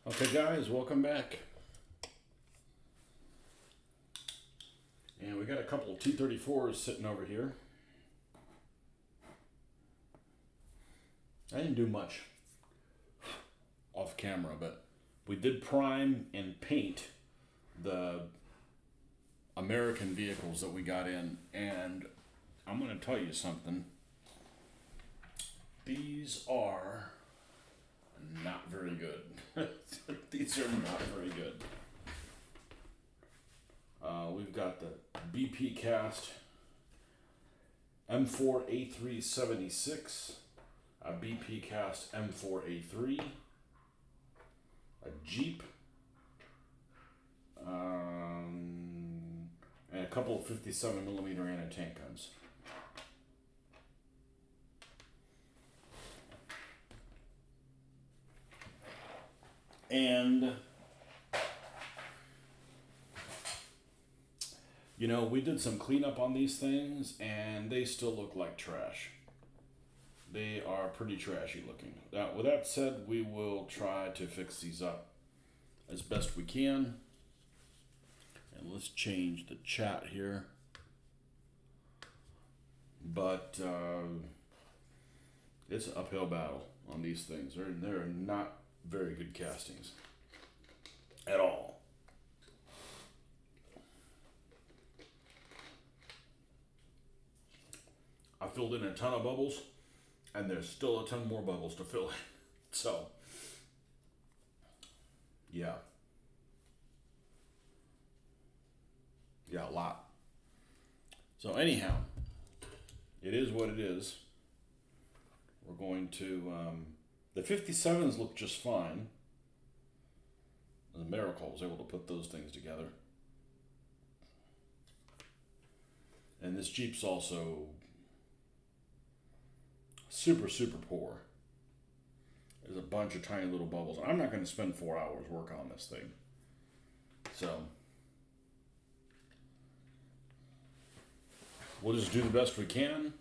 Okay guys, welcome back. And we got a couple of 234s sitting over here. I didn't do much off camera, but we did prime and paint the American vehicles that we got in, and I'm going to tell you something. These are not very good. These are not very good. We've got the BP Cast M4A376, a BP Cast M4A3, a Jeep, and a couple of 57mm anti-tank guns. And you know, we did some cleanup on these things and they still look like trash. They are pretty trashy looking. Now, with that said, we will try to fix these up as best we can. And let's change the chat here. But it's an uphill battle on these things. They're not very good castings at all. I filled in a ton of bubbles, and there's still a ton more bubbles to fill in. So, yeah. Yeah, a lot. So anyhow, it is what it is. We're going to, the 57s look just fine. It was a miracle I was able to put those things together. And this Jeep's also super, super poor. There's a bunch of tiny little bubbles. I'm not going to spend 4 hours working on this thing. So, we'll just do the best we can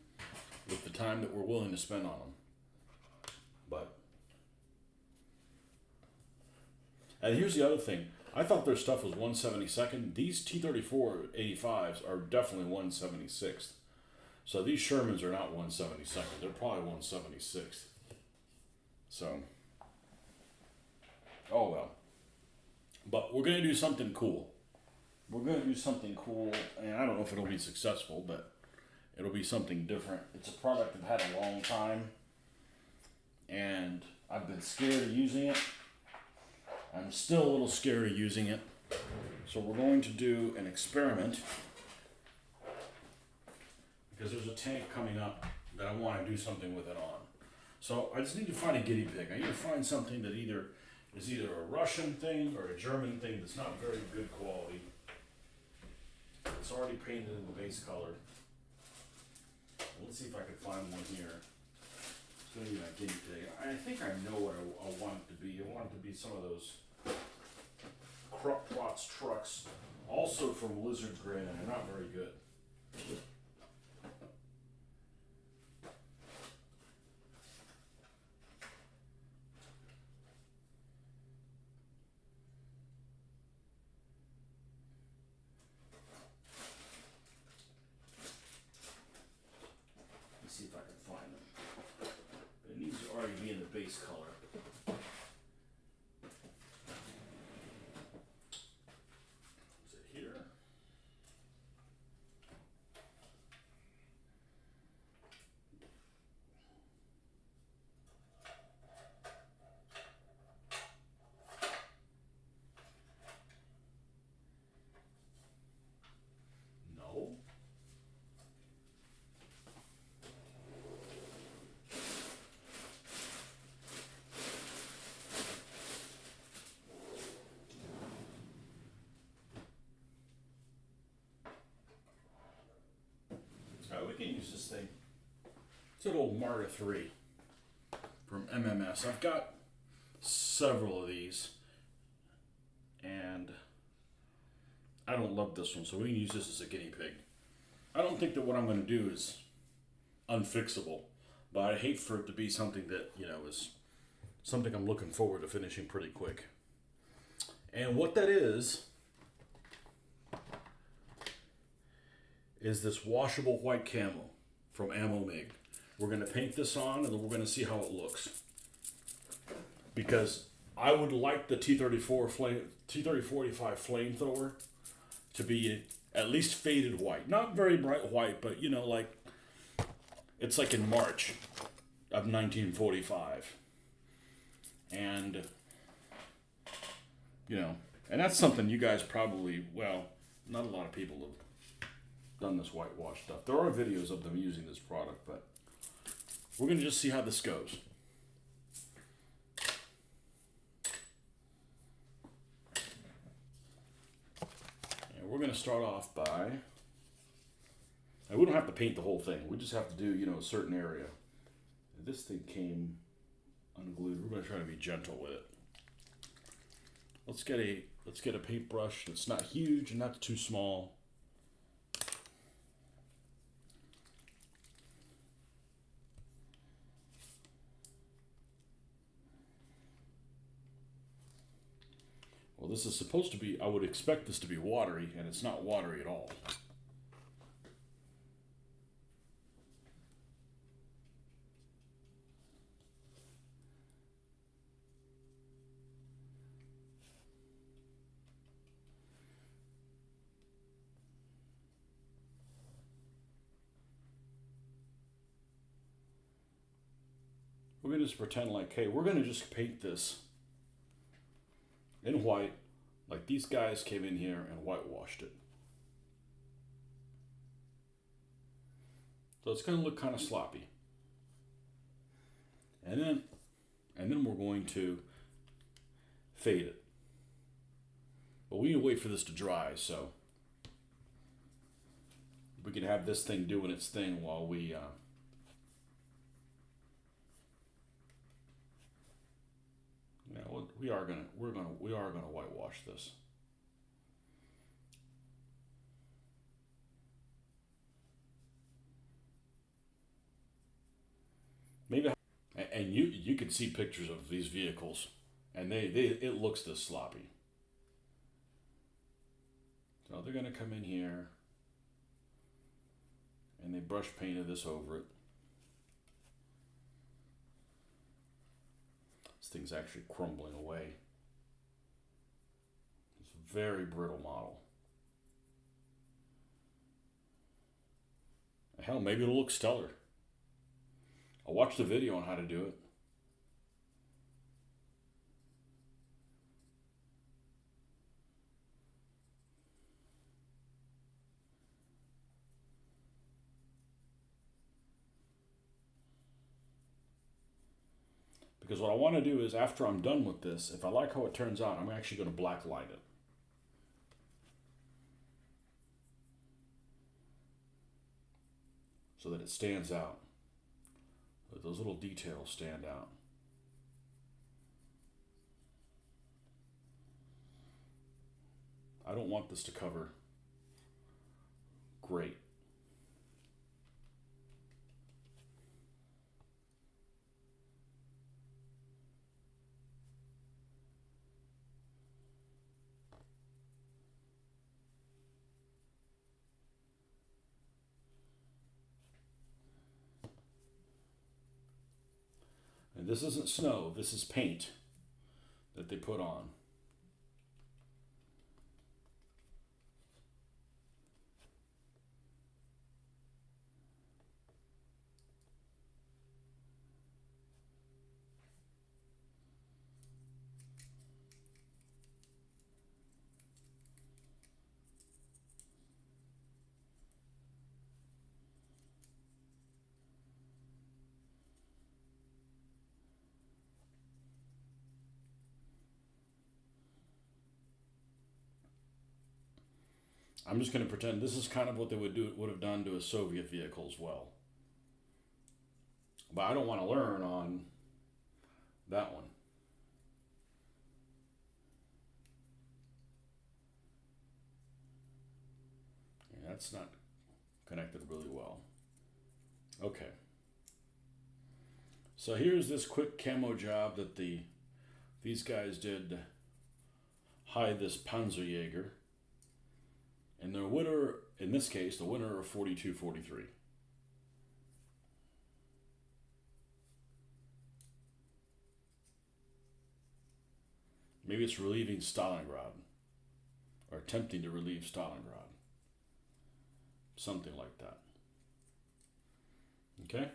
with the time that we're willing to spend on them. But, and here's the other thing. I thought their stuff was 1/72nd. These T-34 85s are definitely 1/76th. So these Shermans are not 1/72nd. They're probably 1/76th. So, oh well. But we're going to do something cool. We're going to do something cool, and I don't know if it'll be successful, but it'll be something different. It's a product I've had a long time, and I've been scared of using it. I'm still a little scared of using it. So we're going to do an experiment, because there's a tank coming up that I want to do something with it on. So I just need to find a guinea pig. I need to find something that is either a Russian thing or a German thing that's not very good quality. It's already painted in the base color. Let's see if I can find one here. It's going to be my guinea pig. I think I know what I want it to be. I want it to be some of those Plots trucks, also from Lizard Grin, and they're not very good. Let's see if I can find them. It needs to already be in the base color. Is it here? No. We can use this thing. It's an old Marta 3 from MMS. I've got several of these, and I don't love this one, so we can use this as a guinea pig. I don't think that what I'm going to do is unfixable, but I hate for it to be something that, you know, is something I'm looking forward to finishing pretty quick. And what that is this washable white camo from Ammo Mig. We're going to paint this on and then we're going to see how it looks. Because I would like the T-45 flamethrower to be at least faded white. Not very bright white, but you know, like, it's like in March of 1945. And, you know, and that's something you guys probably, well, not a lot of people have done this whitewash stuff. There are videos of them using this product, but we're going to just see how this goes. And we're going to start off by, and we don't have to paint the whole thing. We just have to do, you know, a certain area. This thing came unglued. We're going to try to be gentle with it. Let's get a paintbrush that's not huge and not too small. Well, this is supposed to be, I would expect this to be watery, and it's not watery at all. We're going to just pretend like, hey, we're going to just paint this in white, like these guys came in here and whitewashed it. So it's going to look kind of sloppy. And then we're going to fade it. But we need to wait for this to dry, so we can have this thing doing its thing while we we are gonna whitewash this. Maybe, and you can see pictures of these vehicles, and it looks this sloppy. So they're gonna come in here, and they brush painted this over it. This thing's actually crumbling away. It's a very brittle model. Hell, maybe it'll look stellar. I'll watch the video on how to do it. Because what I want to do is, after I'm done with this, if I like how it turns out, I'm actually going to blackline it. So that it stands out. That those little details stand out. I don't want this to cover great. And this isn't snow, this is paint that they put on. I'm just going to pretend this is kind of what they would have done to a Soviet vehicle as well. But I don't want to learn on that one. Yeah, that's not connected really well. Okay. So here's this quick camo job that these guys did hide this Panzerjäger. And the winner, in this case, the winner of 42-43. Maybe it's relieving Stalingrad, or attempting to relieve Stalingrad. Something like that. Okay?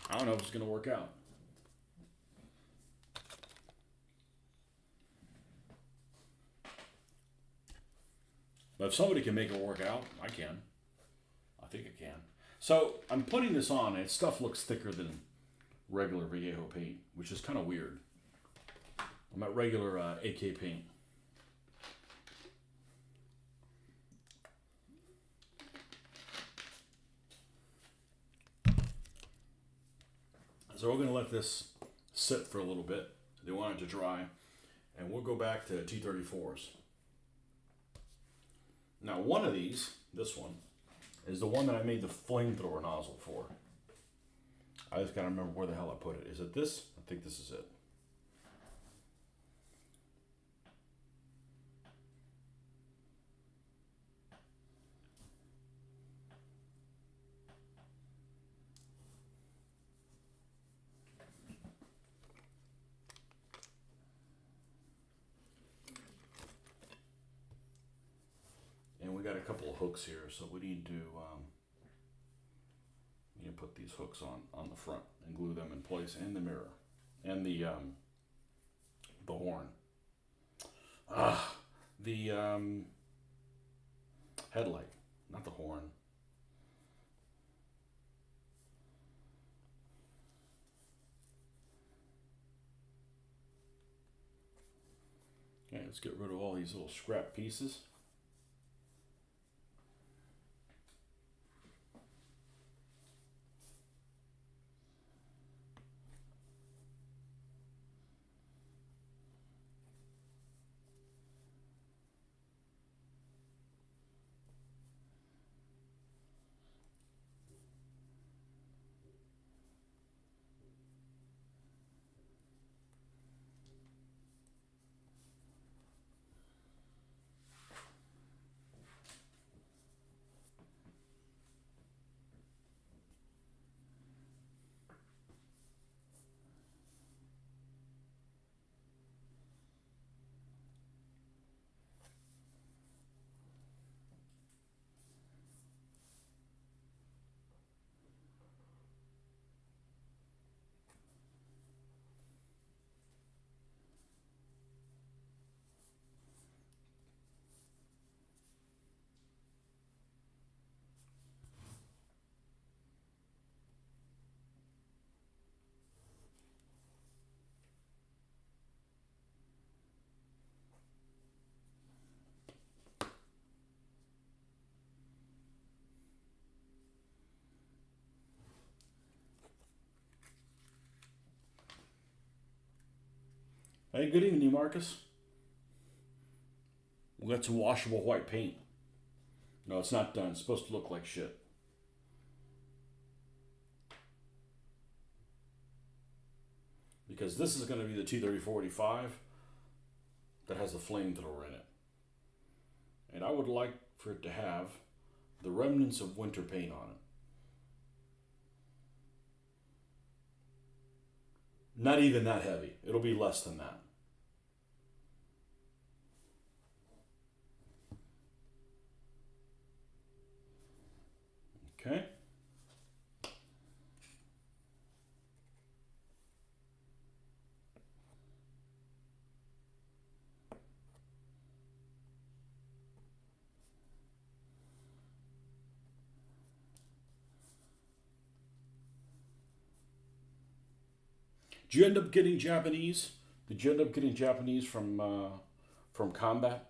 I don't know if it's going to work out. But if somebody can make it work out, I can. I think I can. So I'm putting this on, and stuff looks thicker than regular Vallejo paint, which is kind of weird. I'm at regular AK paint. So we're going to let this sit for a little bit. They want it to dry, and we'll go back to T34s. Now, one of these, this one, is the one that I made the flamethrower nozzle for. I just gotta remember where the hell I put it. Is it this? I think this is it. And we got a couple of hooks here, so we need to put these hooks on the front and glue them in place, and the mirror, and the horn. The headlight, not the horn. Okay, let's get rid of all these little scrap pieces. Hey, good evening, Marcus. We got some washable white paint. No, it's not done. It's supposed to look like shit. Because this is going to be the T-34-85 that has the flamethrower in it. And I would like for it to have the remnants of winter paint on it. Not even that heavy. It'll be less than that. Okay. Did you end up getting Japanese? Did you end up getting Japanese from combat?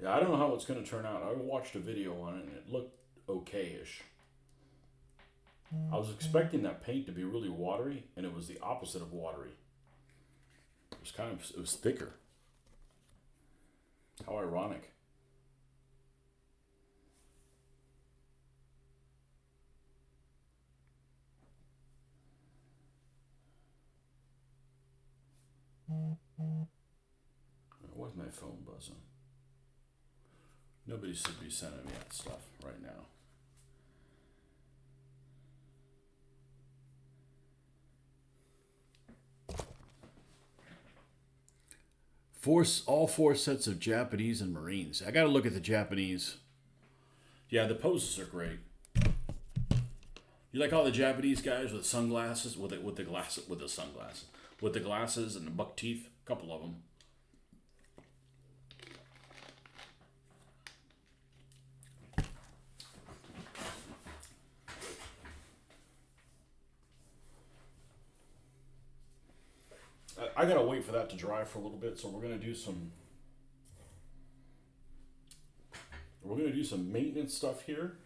Yeah, I don't know how it's going to turn out. I watched a video on it and it looked okay-ish. I was expecting that paint to be really watery, and it was the opposite of watery. It was thicker. How ironic. Why's my phone buzzing? Nobody should be sending me that stuff right now. All four sets of Japanese and Marines. I got to look at the Japanese. Yeah, the poses are great. You like all the Japanese guys with sunglasses, with the glasses and the buck teeth. A couple of them. I gotta wait for that to dry for a little bit, so we're gonna do some maintenance stuff here.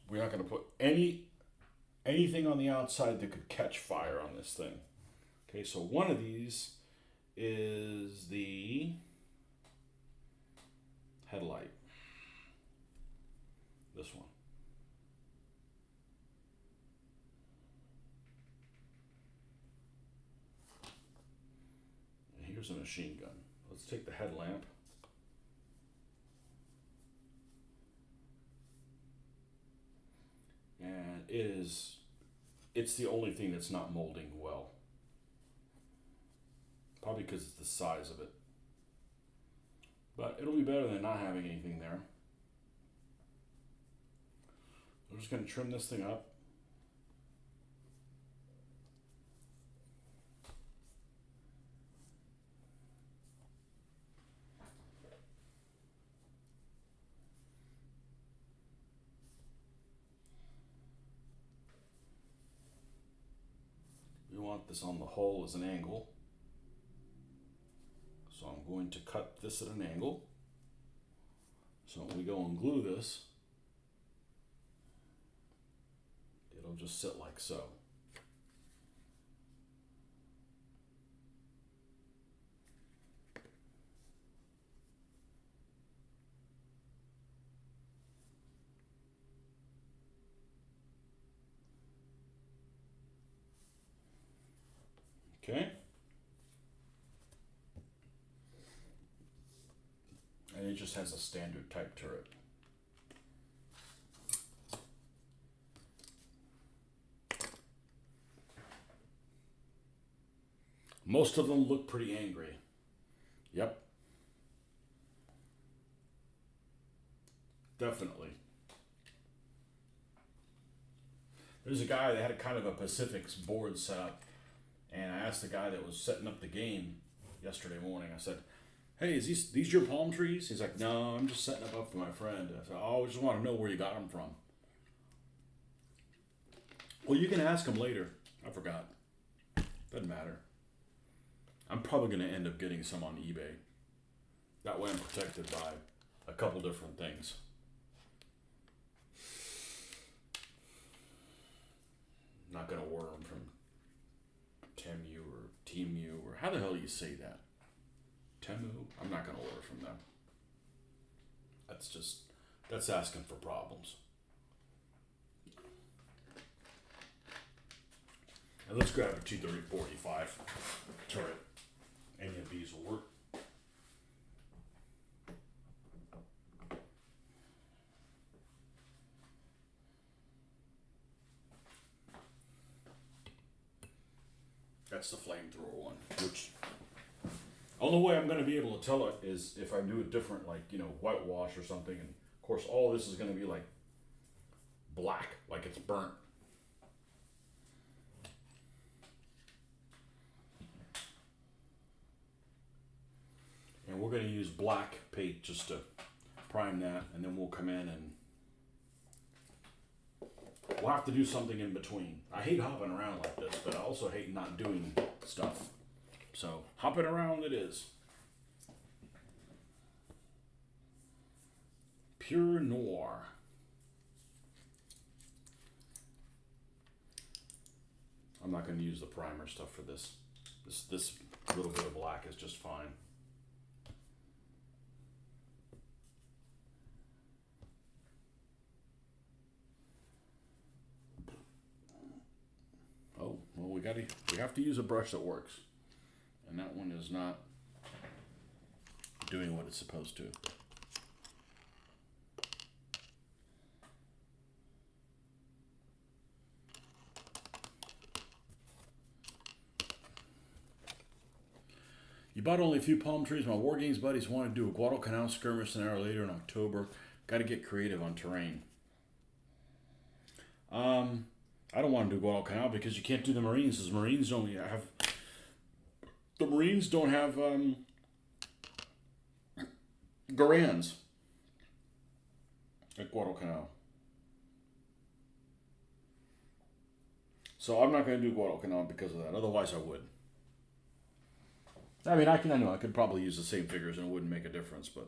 We're not gonna put anything on the outside that could catch fire on this thing. Okay, so one of these is the headlight. This one. And here's a machine gun. Let's take the headlamp. And it's the only thing that's not molding well. Probably because it's the size of it. But it'll be better than not having anything there. I'm just going to trim this thing up. We want this on the hull as an angle. So I'm going to cut this at an angle. So when we go and glue this, it'll just sit like so. Okay. And it just has a standard type turret. Most of them look pretty angry. Yep. Definitely. There's a guy that had a kind of a Pacifics board set up, and I asked the guy that was setting up the game yesterday morning, I said, hey, is these your palm trees? He's like, no, I'm just setting them up for my friend. I said, oh, I just want to know where you got them from. Well, you can ask him later. I forgot. Doesn't matter. I'm probably going to end up getting some on eBay. That way I'm protected by a couple different things. Not going to order them from Temu or Temu or how the hell do you say that? Temu? I'm not going to order from them. That's asking for problems. And let's grab a 230-45 turret. Any of these will work. That's the flamethrower one, which only way I'm going to be able to tell it is if I do a different, like, whitewash or something. And of course, all this is going to be like black, like it's burnt. And we're going to use black paint just to prime that, and then we'll come in and we'll have to do something in between. I hate hopping around like this, but I also hate not doing stuff. So hopping around it is. Pure Noir. I'm not going to use the primer stuff for this. This little bit of black is just fine. Oh, well, we have to use a brush that works. And that one is not doing what it's supposed to. You bought only a few palm trees. My War Games buddies want to do a Guadalcanal skirmish an hour later in October. Got to get creative on terrain. I don't want to do Guadalcanal because you can't do the Marines. Because the Marines don't have Garans at Guadalcanal. So I'm not going to do Guadalcanal because of that. Otherwise, I would. I mean, I know I could probably use the same figures and it wouldn't make a difference, but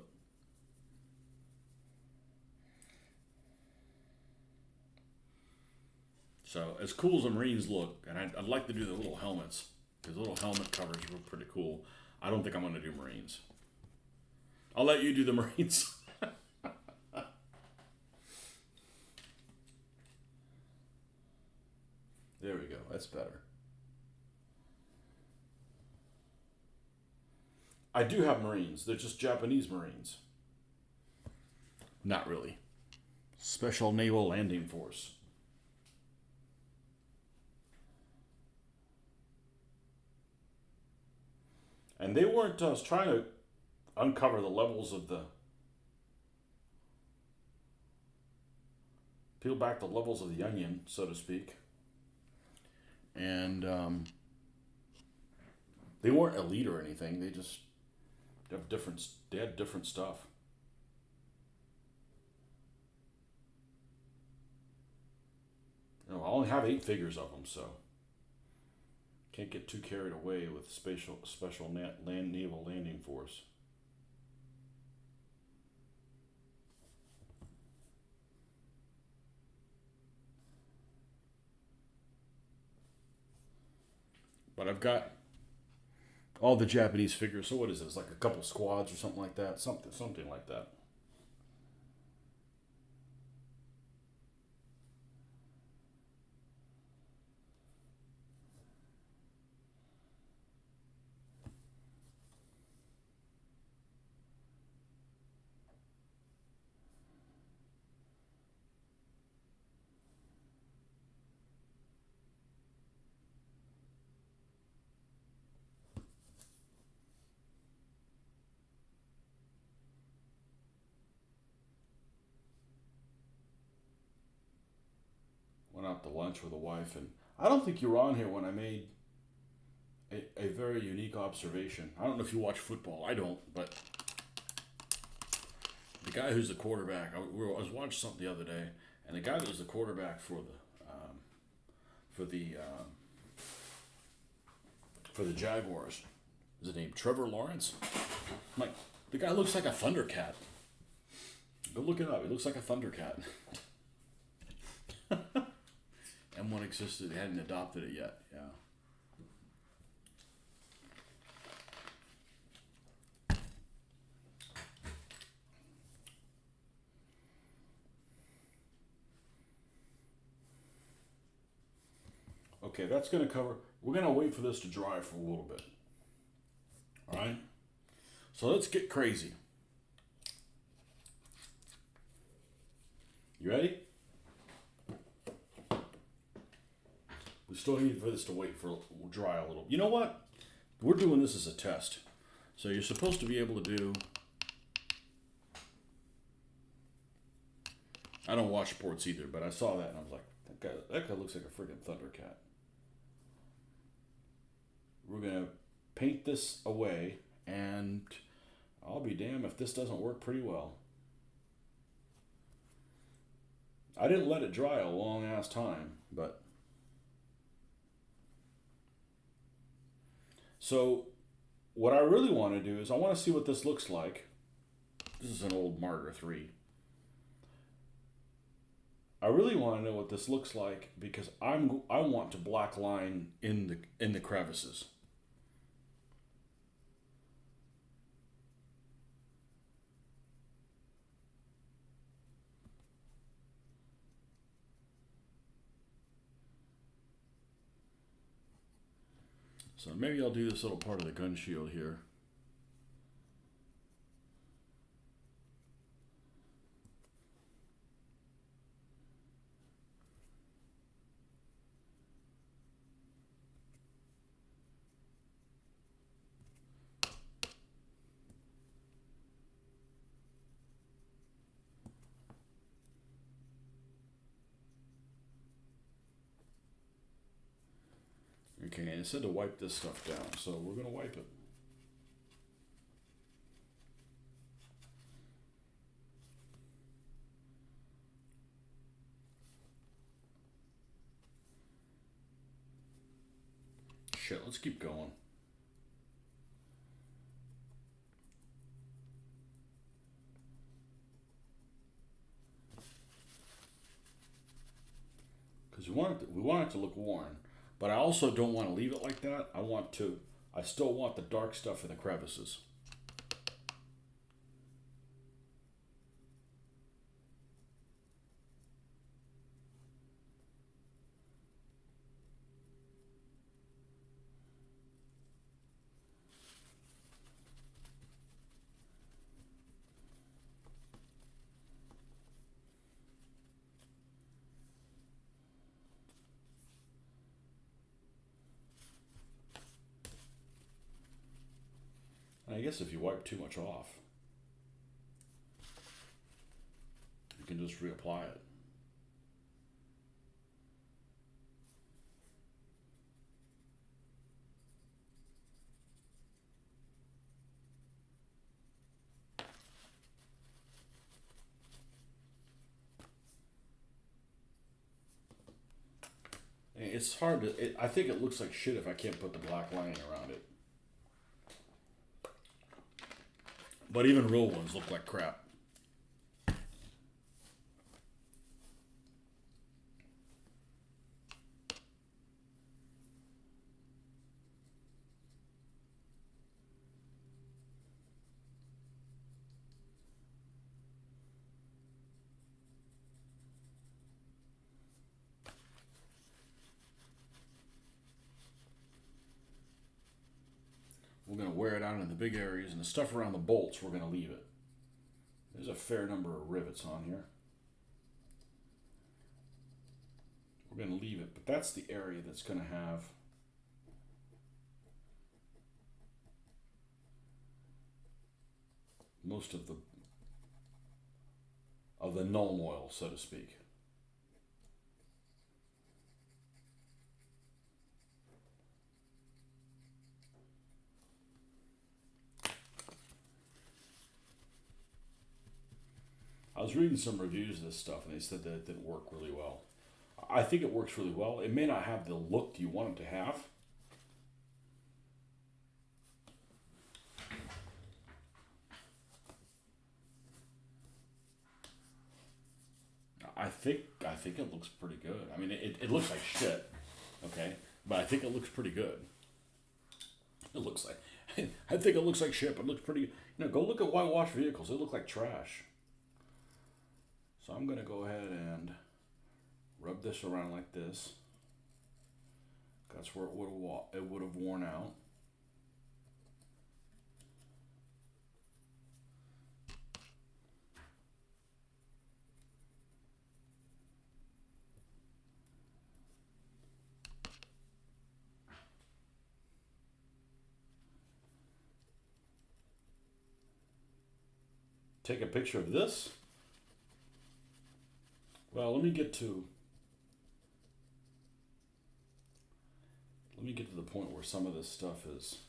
so as cool as the Marines look, and I'd like to do the little helmets because little helmet covers were pretty cool. I don't think I'm going to do Marines. I'll let you do the Marines. There we go. That's better. I do have Marines. They're just Japanese Marines. Not really. Special Naval Landing Force. And they weren't, I was trying to uncover the levels of peel back the levels of the onion, so to speak. And they weren't elite or anything. They just they had different stuff. You know, I only have 8 figures of them, so can't get too carried away with special naval landing force. But I've got all the Japanese figures. So what is this? Like a couple squads or something like that? Something like that. Went out to lunch with a wife, and I don't think you were on here when I made a very unique observation. I don't know if you watch football. I don't, but the guy who's the quarterback, I was watching something the other day, and the guy that was the quarterback for the Jaguars, is it named Trevor Lawrence? I'm like, the guy looks like a Thundercat. Go look it up. He looks like a Thundercat. M1 existed. They hadn't adopted it yet. Yeah. Okay, that's going to cover. We're going to wait for this to dry for a little bit. All right. So let's get crazy. You ready? We still need for this to wait for dry a little. You know what? We're doing this as a test. So you're supposed to be able to do. I don't watch sports either, but I saw that and I was like, that guy looks like a friggin' Thundercat. We're gonna paint this away, and I'll be damned if this doesn't work pretty well. I didn't let it dry a long ass time, but so what I really want to do is I want to see what this looks like. This is an old Martyr 3. I really want to know what this looks like because I want to black line in the crevices. So maybe I'll do this little part of the gun shield here. Okay, and it said to wipe this stuff down, so we're gonna wipe it. Shit, let's keep going. Because we want it to look worn, but I also don't want to leave it like that. I still want the dark stuff in the crevices. And I guess if you wipe too much off, you can just reapply it. It's hard to. I think it looks like shit if I can't put the black lining around it. But even real ones look like crap. We're going to wear it out in the big areas, and the stuff around the bolts, we're going to leave it. There's a fair number of rivets on here. We're going to leave it, but that's the area that's going to have most of the null oil, so to speak. I was reading some reviews of this stuff, and they said that it didn't work really well. I think it works really well. It may not have the look you want it to have. I think it looks pretty good. I mean, it looks like shit, okay, but I think it looks pretty good. It looks like I think it looks like shit, but it looks pretty. Go look at whitewash vehicles. They look like trash. So I'm gonna go ahead and rub this around like this. That's where it would have worn out. Take a picture of this. Well, let me get to the point where some of this stuff is.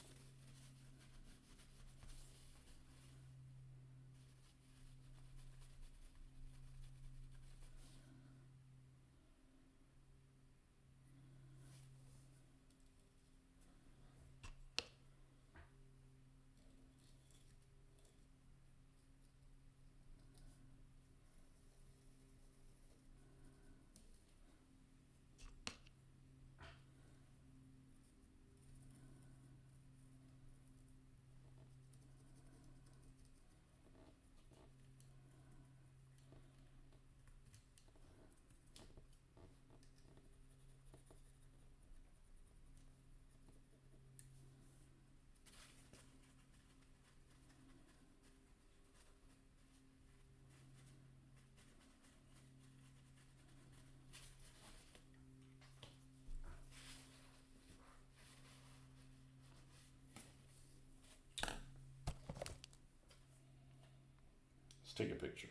take a picture.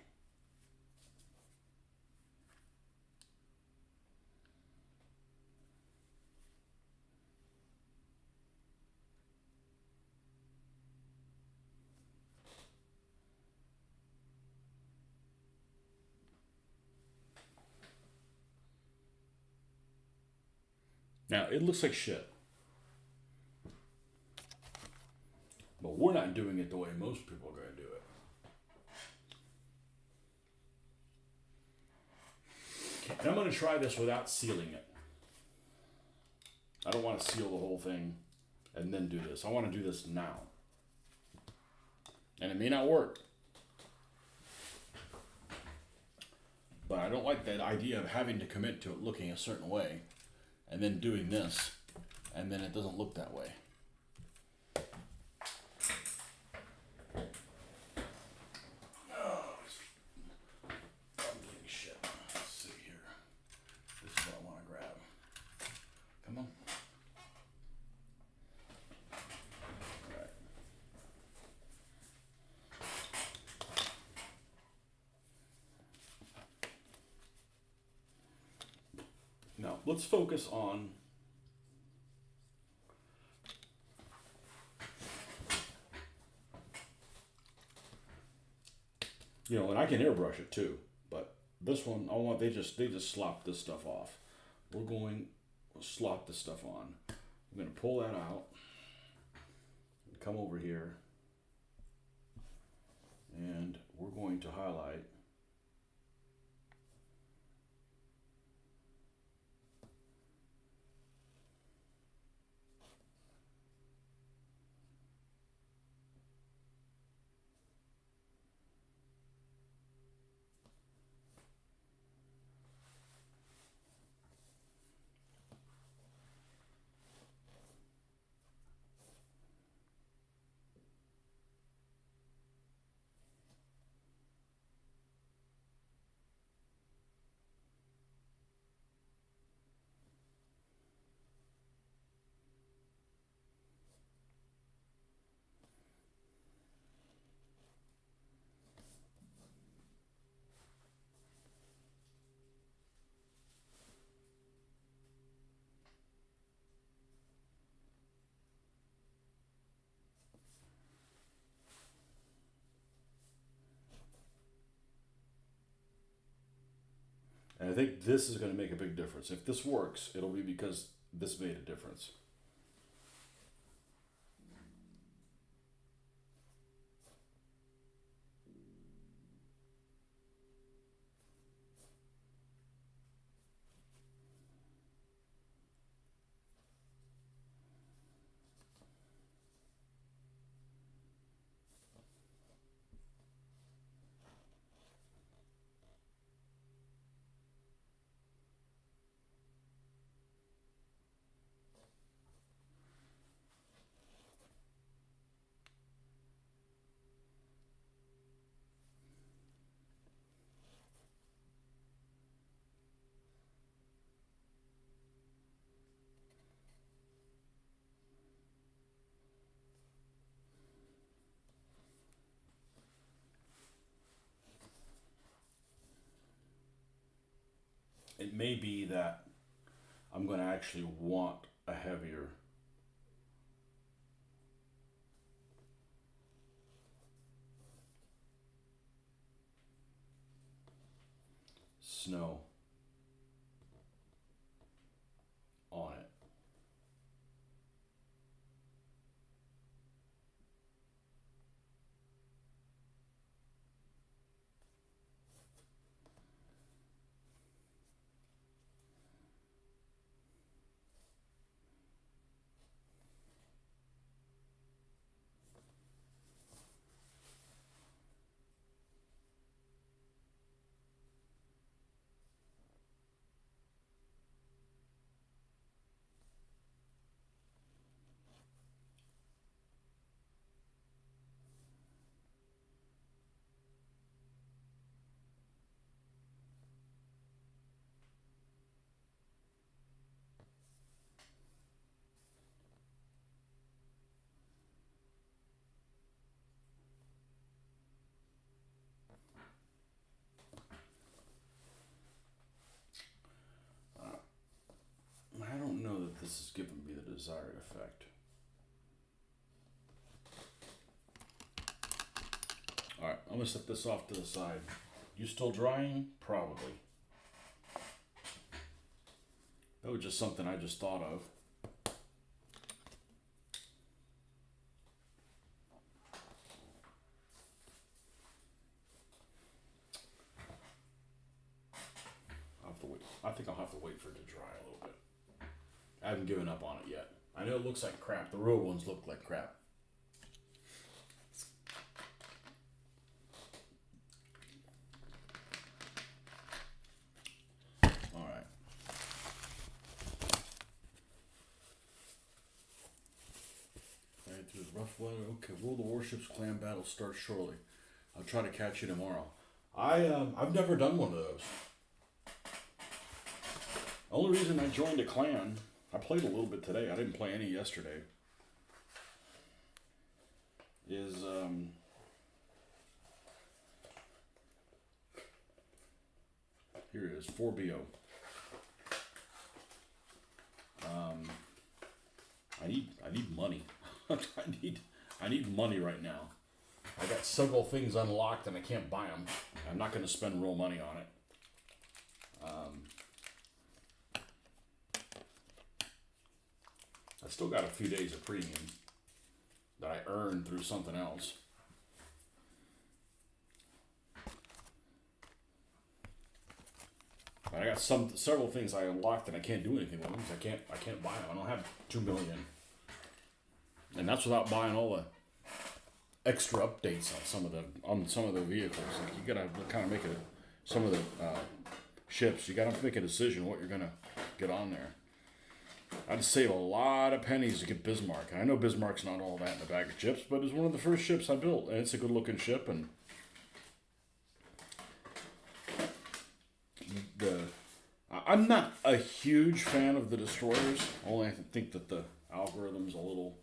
Now, it looks like shit. But we're not doing it the way most people are going to do it. And I'm going to try this without sealing it. I don't want to seal the whole thing and then do this. I want to do this now. And it may not work. But I don't like that idea of having to commit to it looking a certain way and then doing this and then it doesn't look that way. Now, let's focus on and I can airbrush it too, but this one I want they just slop this stuff off. We're going to slop this stuff on. I'm going to pull that out. Come over here. And we're going to highlight and I think this is going to make a big difference. If this works, it'll be because this made a difference. It may be that I'm going to actually want a heavier snow on it. this is giving me the desired effect. Alright, I'm going to set this off to the side. You still drying? Probably. That was just something I just thought of. I'll have to wait. I think I'll have to wait for it to dry a little bit. I haven't given up on it yet. I know it looks like crap. The real ones look like crap. Alright. Through the rough weather. Okay, will the warships clan battle start shortly? I'll try to catch you tomorrow. I've never done one of those. Only reason I joined a clan, I played a little bit today. I didn't play any yesterday. Is here it is, 4BO. I need money. I need money right now. I got several things unlocked and I can't buy them. I'm not going to spend real money on it. I still got a few days of premium that I earned through something else. But I got several things I unlocked and I can't do anything with them because I can't buy them. I don't have 2 million. And that's without buying all the extra updates on some of the vehicles. Like you gotta kind of make some of the ships. You gotta make a decision what you're gonna get on there. I had to save a lot of pennies to get Bismarck. And I know Bismarck's not all that in a bag of chips, but it's one of the first ships I built, and it's a good looking ship. And I'm not a huge fan of the destroyers. Only I think that the algorithm's a little.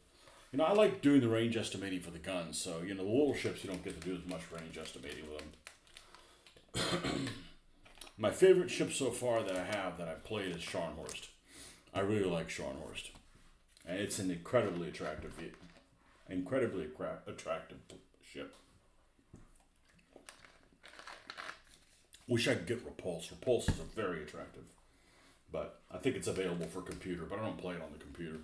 I like doing the range estimating for the guns, so, the little ships, you don't get to do as much range estimating with them. My favorite ship so far that I have that I've played is Scharnhorst. I really like Scharnhorst. And it's an incredibly attractive ship. Wish I could get Repulse. Repulse is a very attractive. But I think it's available for computer, but I don't play it on the computer.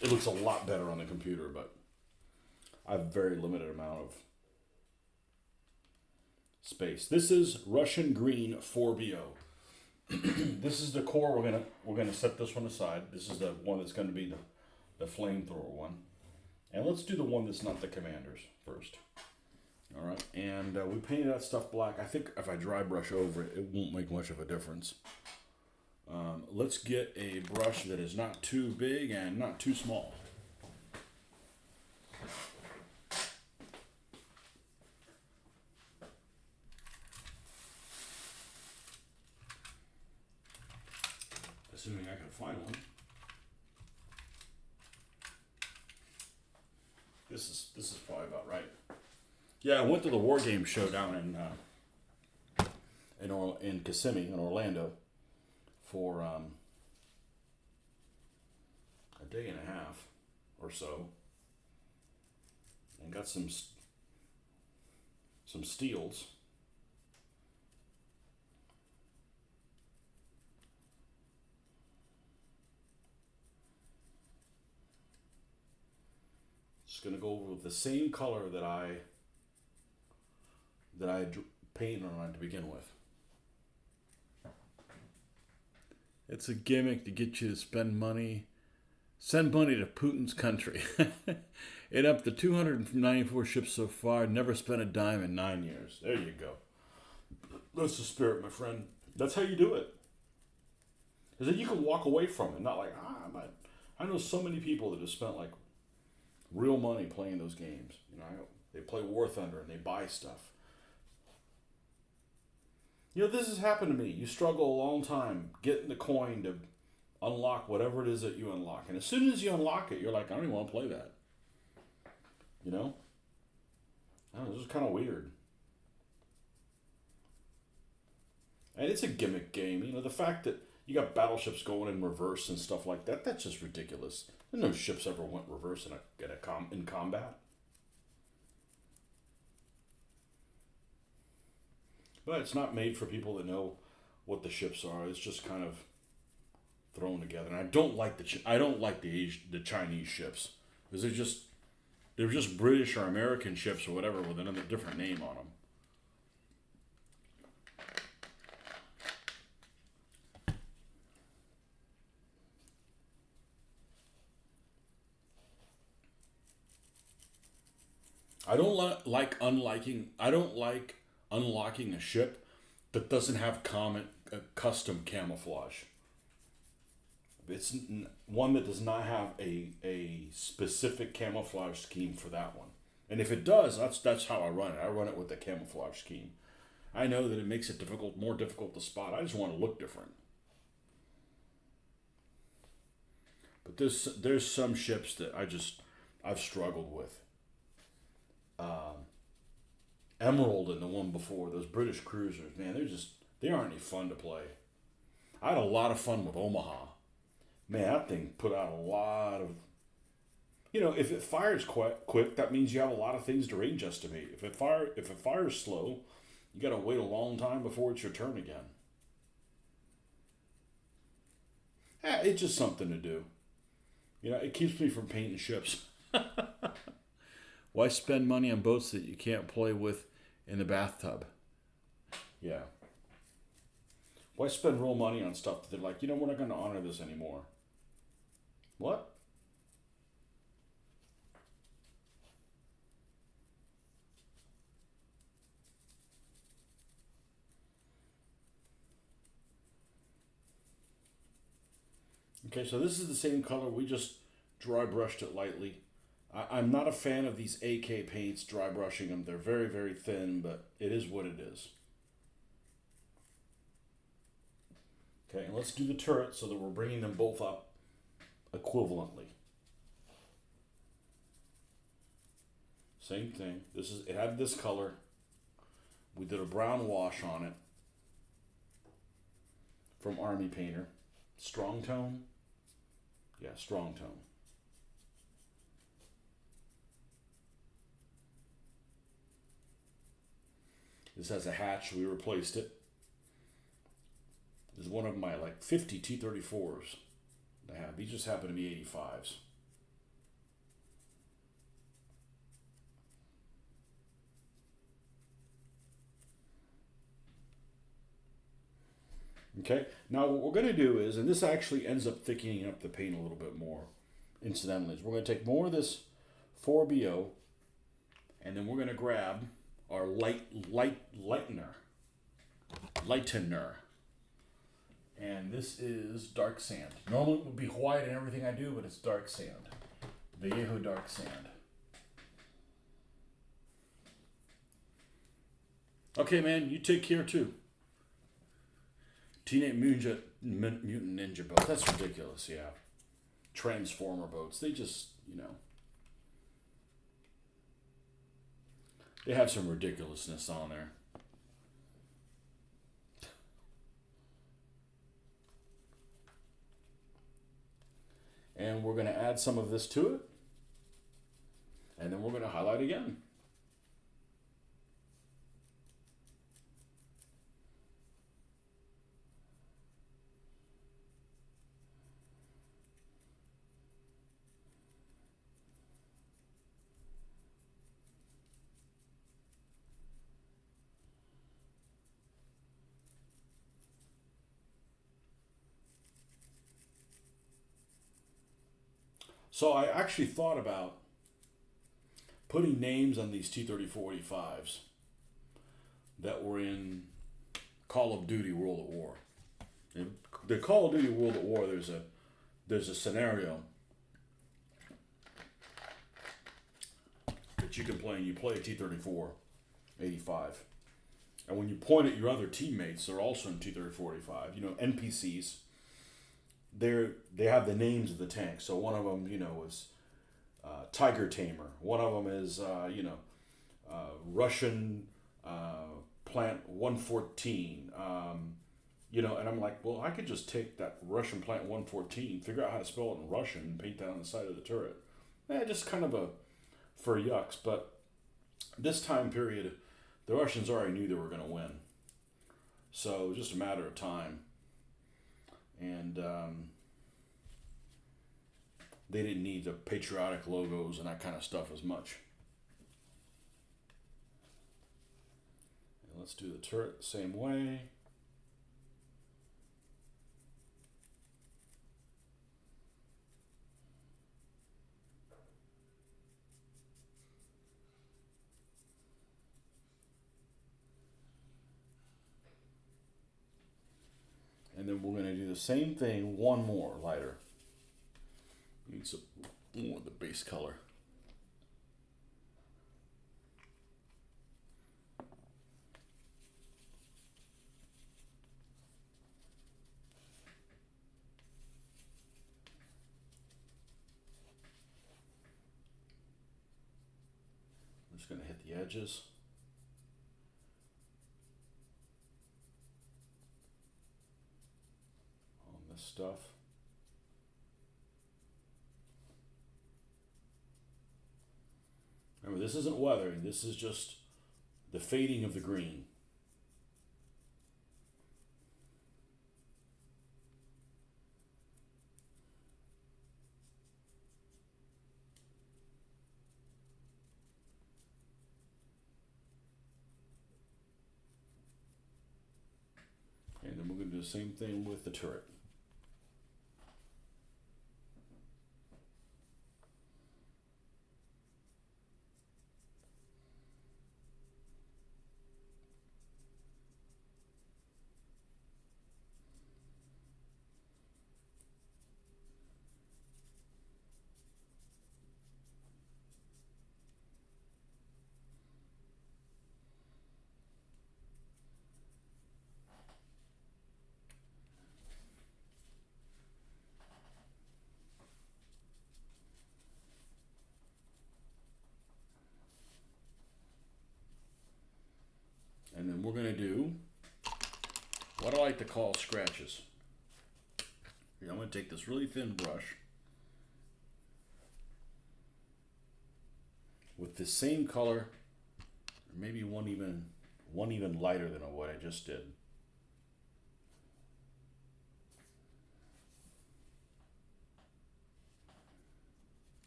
It looks a lot better on the computer, but I have a very limited amount of space. This is Russian Green 4BO. This is the core. We're gonna set this one aside. This is the one that's going to be the flamethrower one, and let's do the one that's not the commanders first. All right, and we painted that stuff black. I think if I dry brush over it, it won't make much of a difference. Let's get a brush that is not too big and not too small. Assuming I can find one. This is probably about right. Yeah, I went to the War Games show down in Kissimmee in Orlando for a day and a half or so, and got some steels. Just gonna go over with the same color that I painted on to begin with. It's a gimmick to get you to spend money. Send money to Putin's country. It up to 294 ships so far. Never spent a dime in 9 years. There you go. That's the spirit, my friend. That's how you do it. Because then you can walk away from it. Not like, I know so many people that have spent like real money playing those games. They play War Thunder and they buy stuff. This has happened to me. You struggle a long time getting the coin to unlock whatever it is that you unlock. And as soon as you unlock it, you're like, I don't even want to play that. I don't know, this is kind of weird. And it's a gimmick game. The fact that you got battleships going in reverse and stuff like that, that's just ridiculous. No ships ever went reverse in combat. But it's not made for people that know what the ships are. It's just kind of thrown together. And I don't like the Chinese ships because they're just British or American ships or whatever with another different name on them. I don't like unliking. I don't like unlocking a ship that doesn't have custom camouflage. It's one that does not have a specific camouflage scheme for that one. And if it does, that's how I run it. I run it with the camouflage scheme. I know that it makes it more difficult to spot. I just want to look different. But there's some ships that I've struggled with. Emerald and the one before, those British cruisers, man, they aren't any fun to play. I had a lot of fun with Omaha. Man, that thing put out a lot of. If it fires quick, that means you have a lot of things to range estimate. If it fires slow, you got to wait a long time before it's your turn again. It's just something to do. It keeps me from painting ships. Why spend money on boats that you can't play with in the bathtub? Yeah. Why spend real money on stuff that they're like, we're not going to honor this anymore? What? Okay, so this is the same color. We just dry brushed it lightly. I'm not a fan of these AK paints, dry brushing them. They're very, very thin, but it is what it is. Okay, and let's do the turret so that we're bringing them both up equivalently. Same thing. It had this color. We did a brown wash on it from Army Painter. Strong tone? Yeah, strong tone. This has a hatch. We replaced it. This is one of my 50 T-34s I have. These just happen to be 85s. Okay, now what we're going to do is, and this actually ends up thickening up the paint a little bit more, incidentally, is we're going to take more of this 4BO, and then we're going to grab our lightener. And this is dark sand. Normally it would be white in everything I do, but it's dark sand. Vallejo dark sand. Okay, man, you take care too. Teenage Mutant Ninja boat. That's ridiculous, yeah. Transformer boats. They just, they have some ridiculousness on there. And we're going to add some of this to it. And then we're going to highlight again. So I actually thought about putting names on these T-34-85s that were in Call of Duty World at War. In the Call of Duty World at War, there's a scenario that you can play, and you play a T-34-85. And when you point at your other teammates, they're also in T-34-85, NPCs. They have the names of the tanks. So one of them, is Tiger Tamer. One of them is, Russian Plant 114. And I'm like, well, I could just take that Russian plant 114, figure out how to spell it in Russian, and paint that on the side of the turret. Just kind of a for yucks. But this time period, the Russians already knew they were going to win, so it was just a matter of time. And they didn't need the patriotic logos and that kind of stuff as much. And let's do the turret the same way. And then we're going to do the same thing, one more lighter. Need some more of the base color. I'm just going to hit the edges on this stuff. Remember, this isn't weathering, this is just the fading of the green. And then we're going to do the same thing with the turret. And then we're going to do what I like to call scratches. Here, I'm going to take this really thin brush with the same color, or maybe one even lighter than what I just did.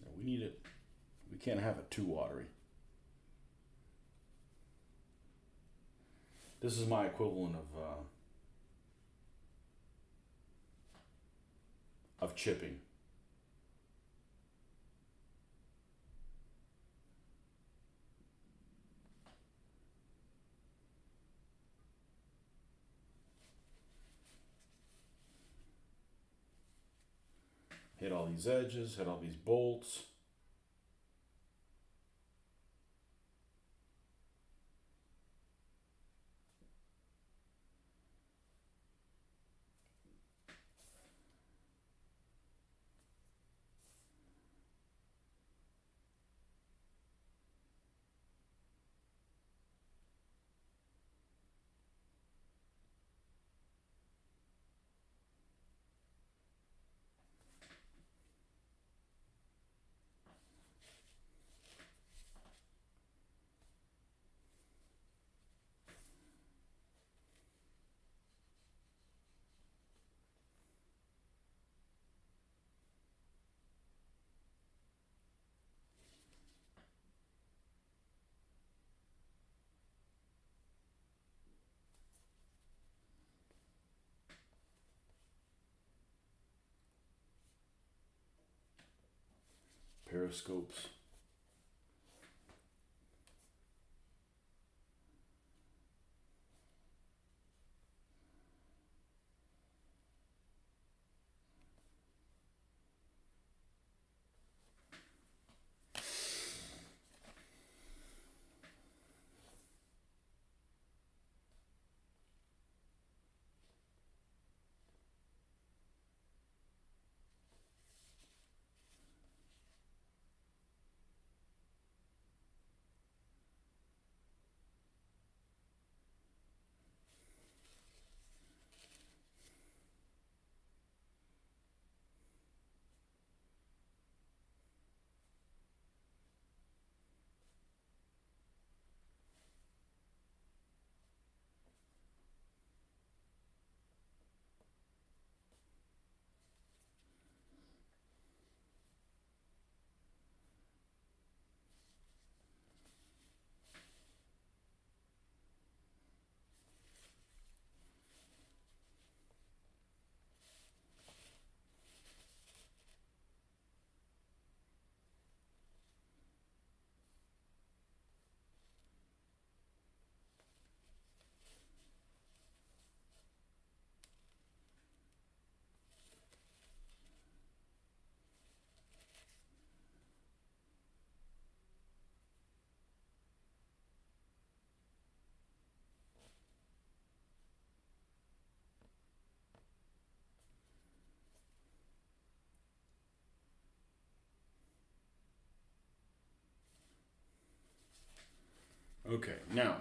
Now we need it. We can't have it too watery. This is my equivalent of chipping. Hit all these edges, hit all these bolts. Periscopes. Okay, now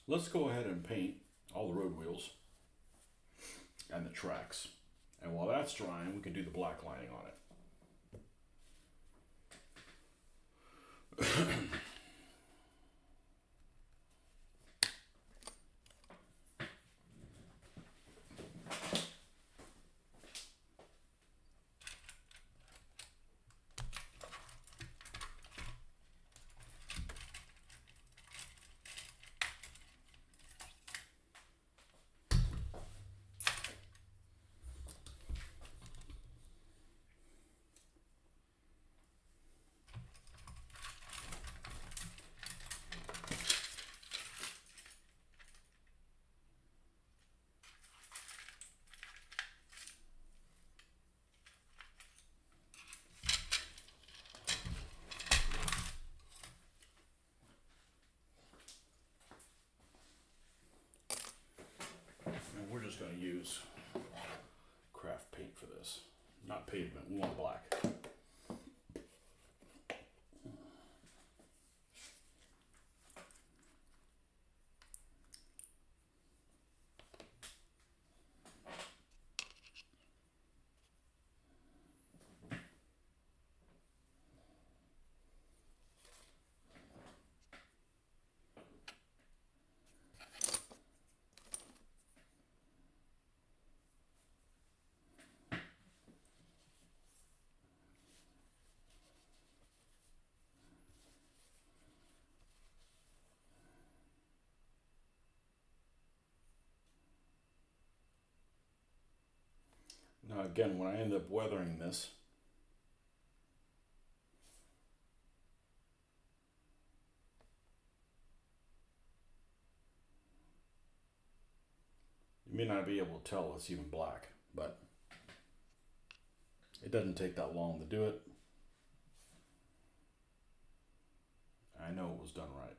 let's go ahead and paint all the road wheels and the tracks. And while that's drying, we can do the black lining on it. And we're just going to use craft paint for this. Not pavement, we want black. Now again, when I end up weathering this, you may not be able to tell it's even black, but it doesn't take that long to do it. I know it was done right.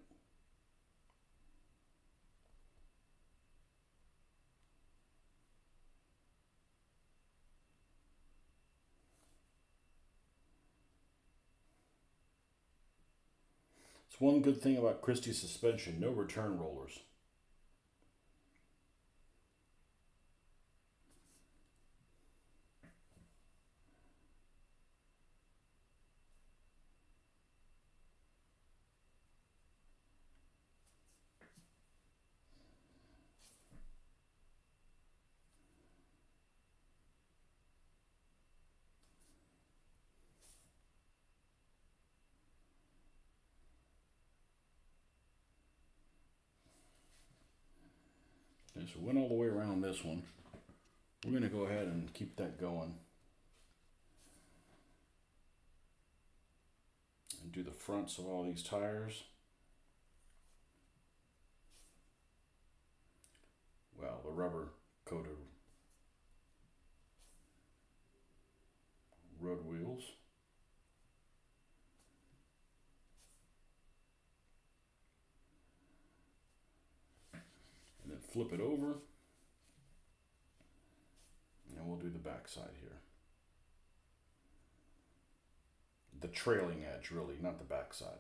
It's one good thing about Christie suspension, no return rollers. Okay, so we went all the way around this one. We're going to go ahead and keep that going. And do the fronts of all these tires. Well, the rubber coated road wheels. And then flip it over. And we'll do the back side here. The trailing edge, really, not the back side.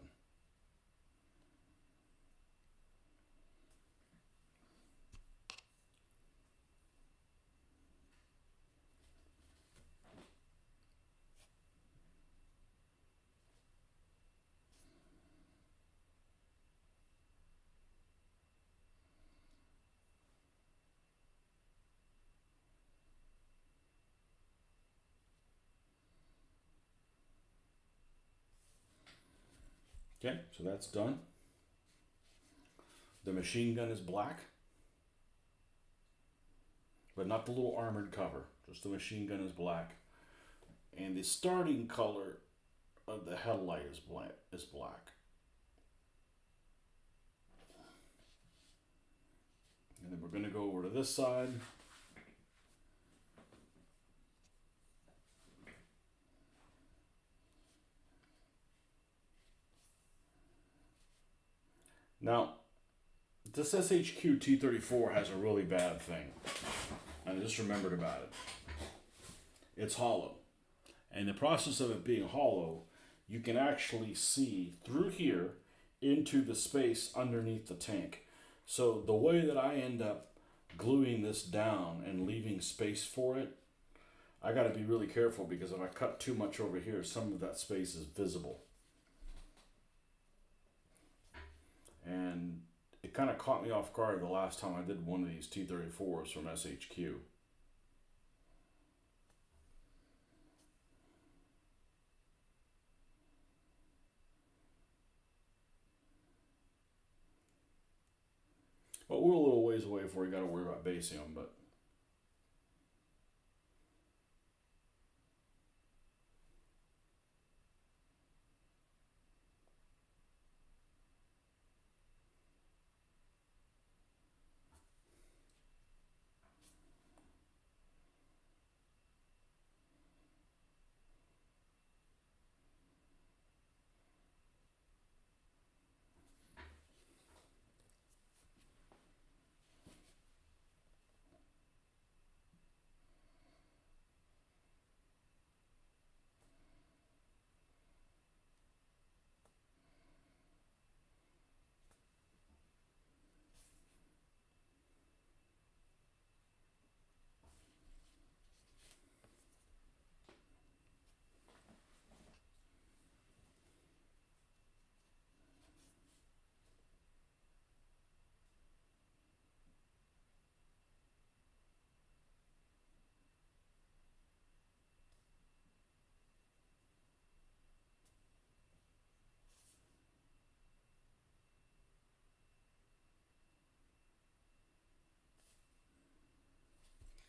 Okay, so that's done. The machine gun is black, but not the little armored cover. Just the machine gun is black. And the starting color of the headlight is black. And then we're going to go over to this side. Now, this SHQ T34 has a really bad thing. I just remembered about it. It's hollow. And the process of it being hollow, you can actually see through here into the space underneath the tank. So the way that I end up gluing this down and leaving space for it, I got to be really careful, because if I cut too much over here, some of that space is visible. And it kind of caught me off guard the last time I did one of these T34s from SHQ. But we're a little ways away before we got to worry about basing them, but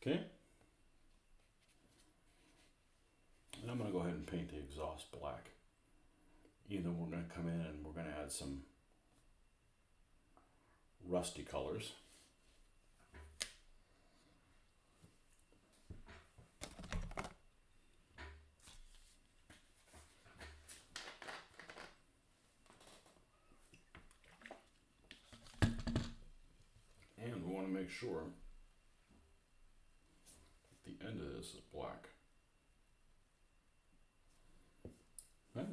okay. And I'm going to go ahead and paint the exhaust black. Either we're going to come in and we're going to add some rusty colors. And we want to make sure that the end of this is black. Okay.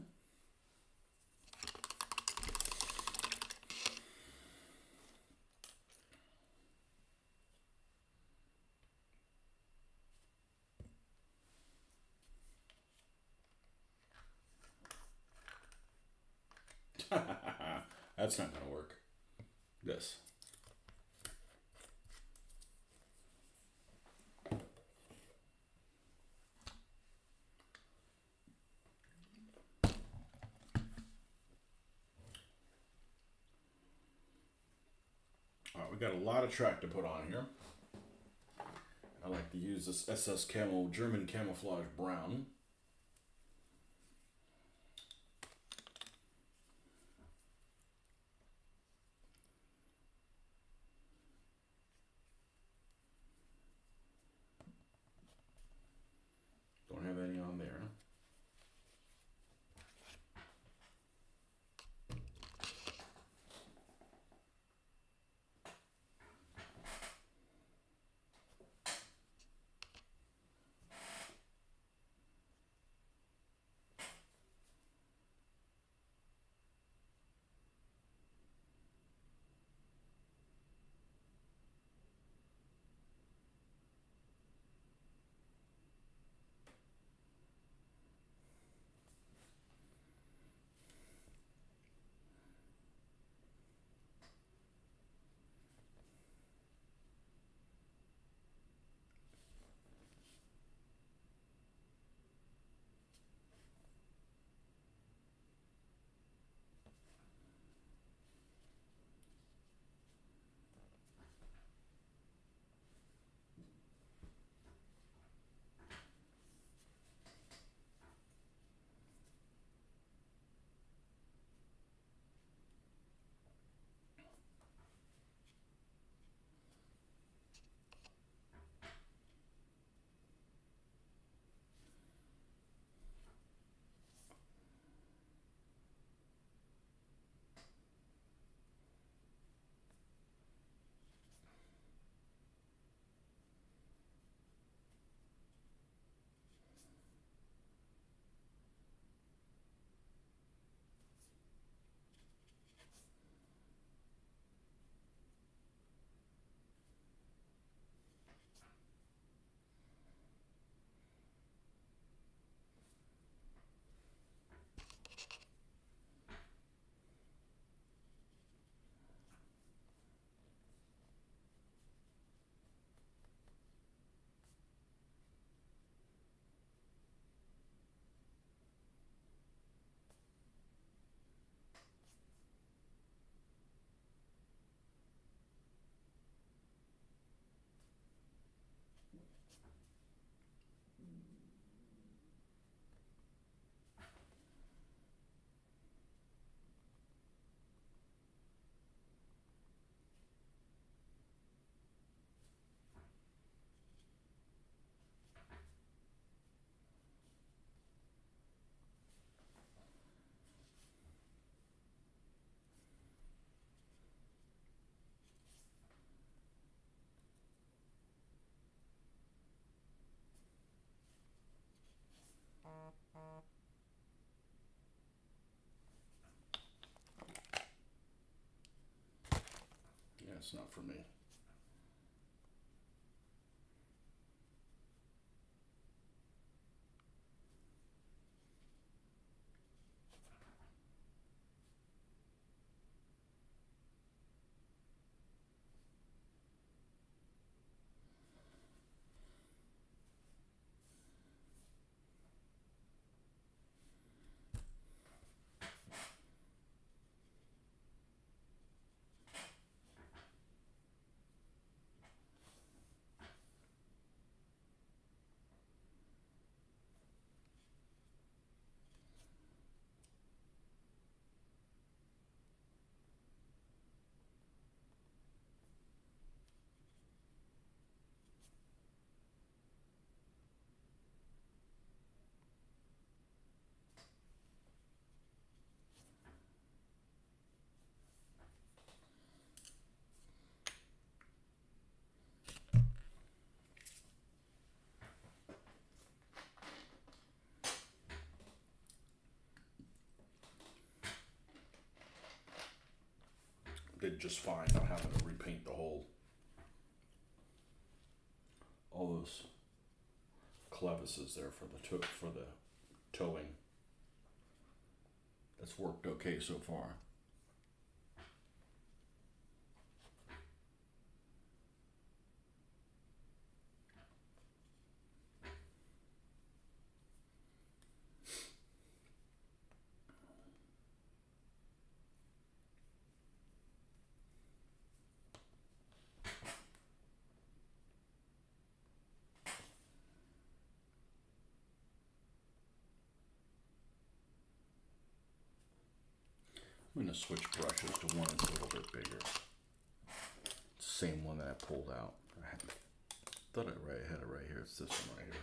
That's not going to work. This. All right, we got a lot of track to put on here. I like to use this SS Camo German Camouflage Brown. Don't have any on there. it's not for me. Did just fine not having to repaint the whole, all those crevices there for the towing. That's worked okay so far. I'm going to switch brushes to one that's a little bit bigger. Same one that I pulled out. Thought I had it right here. It's this one right here.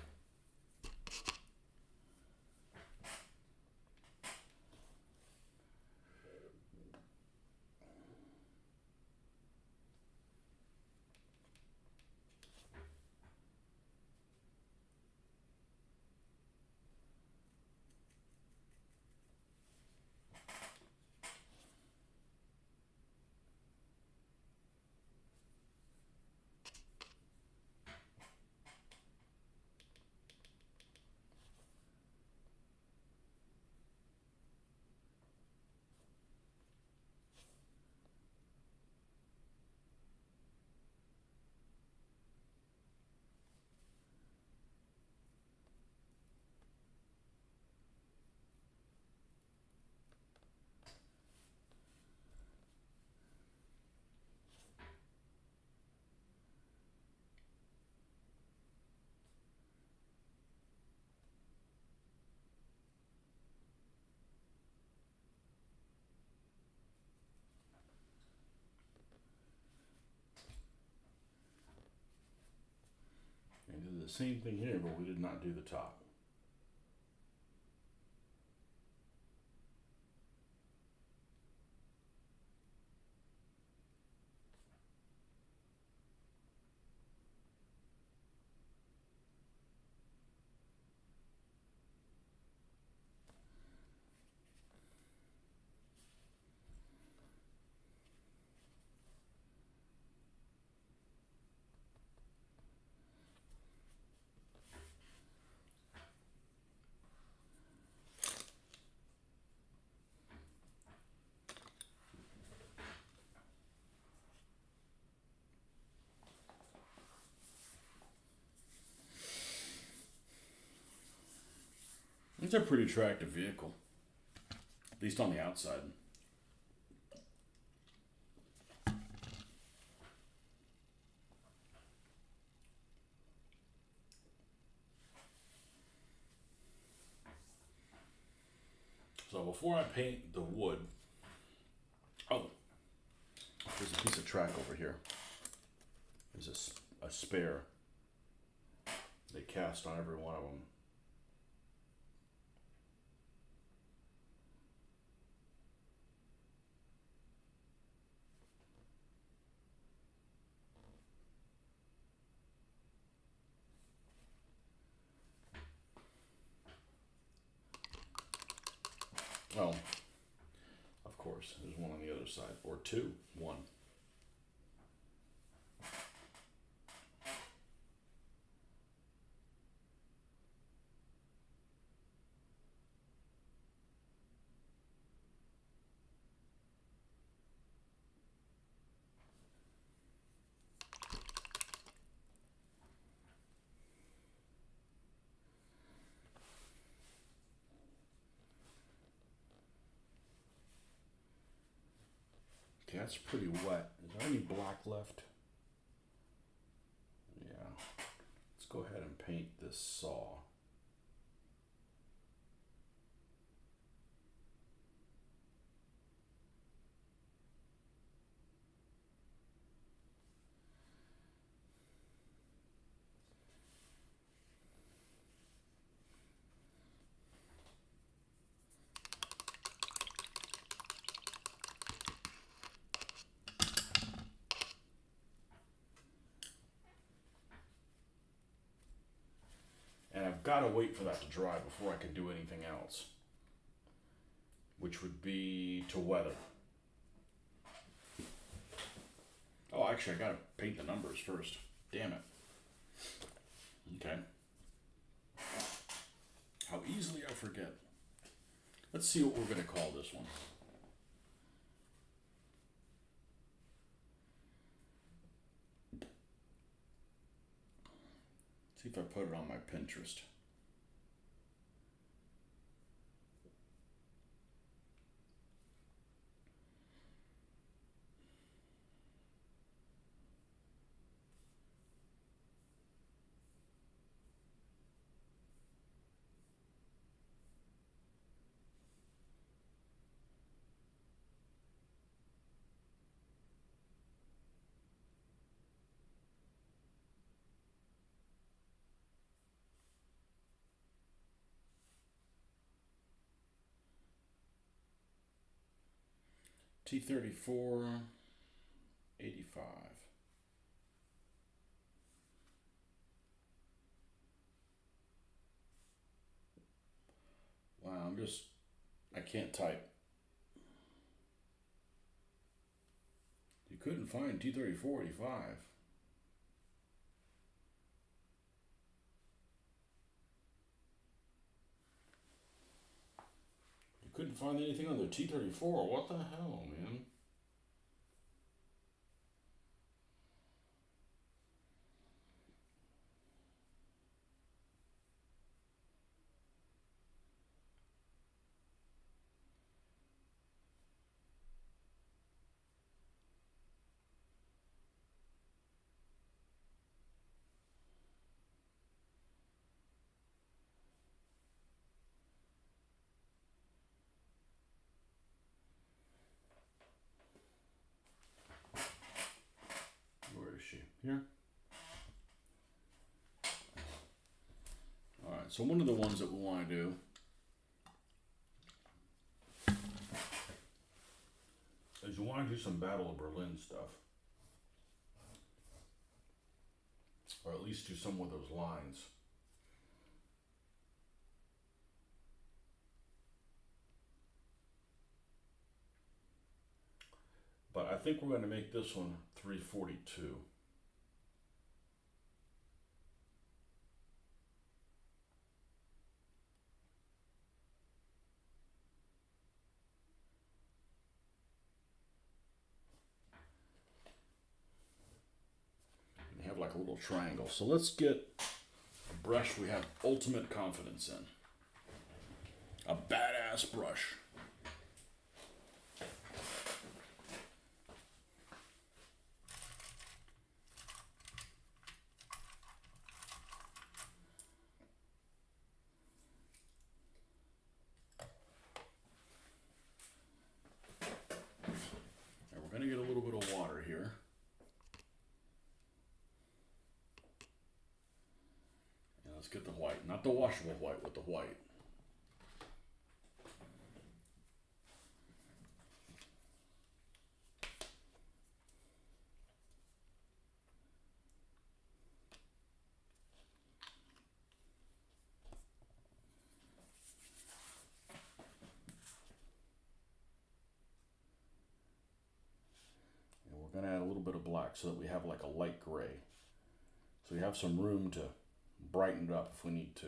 And did the same thing here, but we did not do the top. It's a pretty attractive vehicle, at least on the outside. So before I paint the wood, oh, there's a piece of track over here. There's a spare. They cast on every one of them. Well, of course, there's one on the other side, or two, one. Okay, that's pretty wet. Is there any black left? Yeah. Let's go ahead and paint this saw. And I've got to wait for that to dry before I can do anything else, which would be to weather. Oh, actually, I got to paint the numbers first. Damn it. Okay. How easily I forget. Let's see what we're going to call this one. See if I put it on my Pinterest. T34 85. Wow, I can't type. You couldn't find T34 85. You couldn't find anything on the T34. What the hell, man? Where is she? Here? Alright, so one of the ones that we want to do is you want to do some Battle of Berlin stuff. Or at least do some with those lines. But I think we're going to make this one 342. And have like a little triangle. So let's get a brush we have ultimate confidence in. A badass brush. We're going to get a little bit of water here. And let's get the white, not the washable white, but the white. We're going to add a little bit of black so that we have like a light gray. So we have some room to brighten it up if we need to.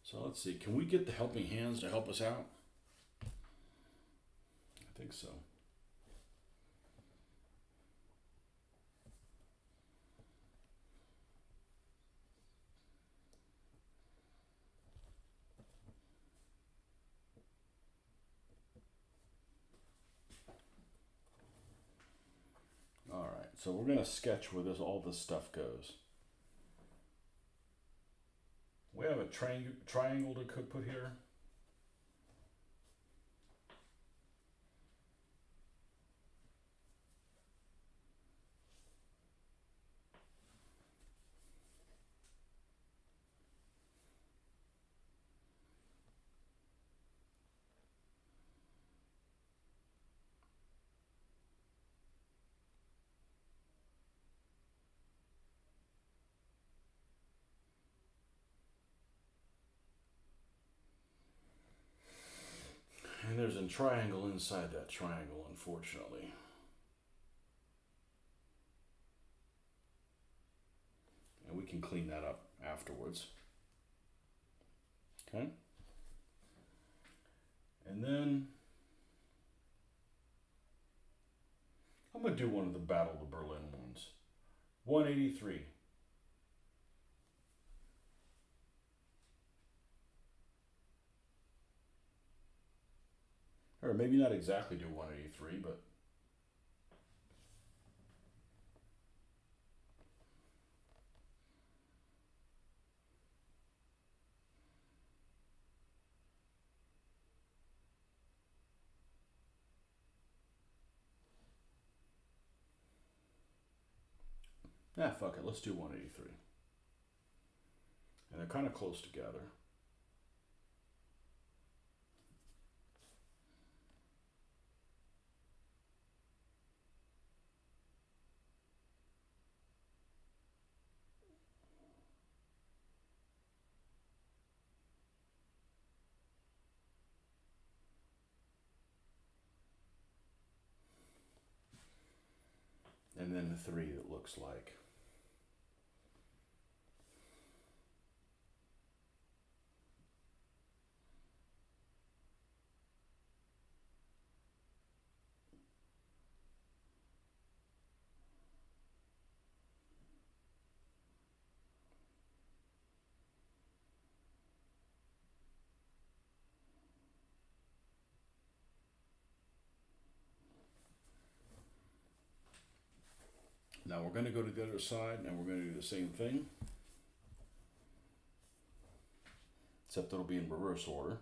So let's see, can we get the helping hands to help us out? I think so. So we're going to sketch where all this stuff goes. We have a triangle to put here. And there's a triangle inside that triangle, unfortunately. And we can clean that up afterwards. Okay? And then I'm going to do one of the Battle of Berlin ones. 183. Or maybe not exactly do 183, but fuck it, let's do 183. And they're kind of close together. And then the 3 that looks like. Now we're going to go to the other side and we're going to do the same thing. Except it'll be in reverse order.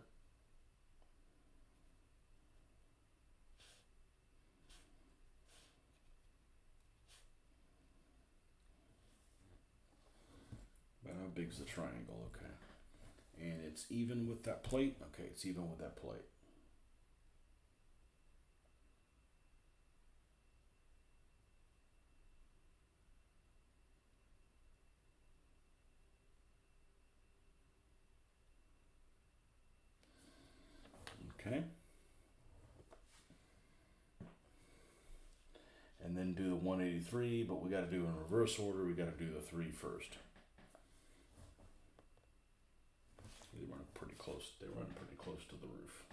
About how big's the triangle? Okay. And it's even with that plate? Okay, it's even with that plate. Okay. And then do the 183, but we got to do in reverse order. We got to do the 3 first. They run pretty close. They run pretty close to the roof.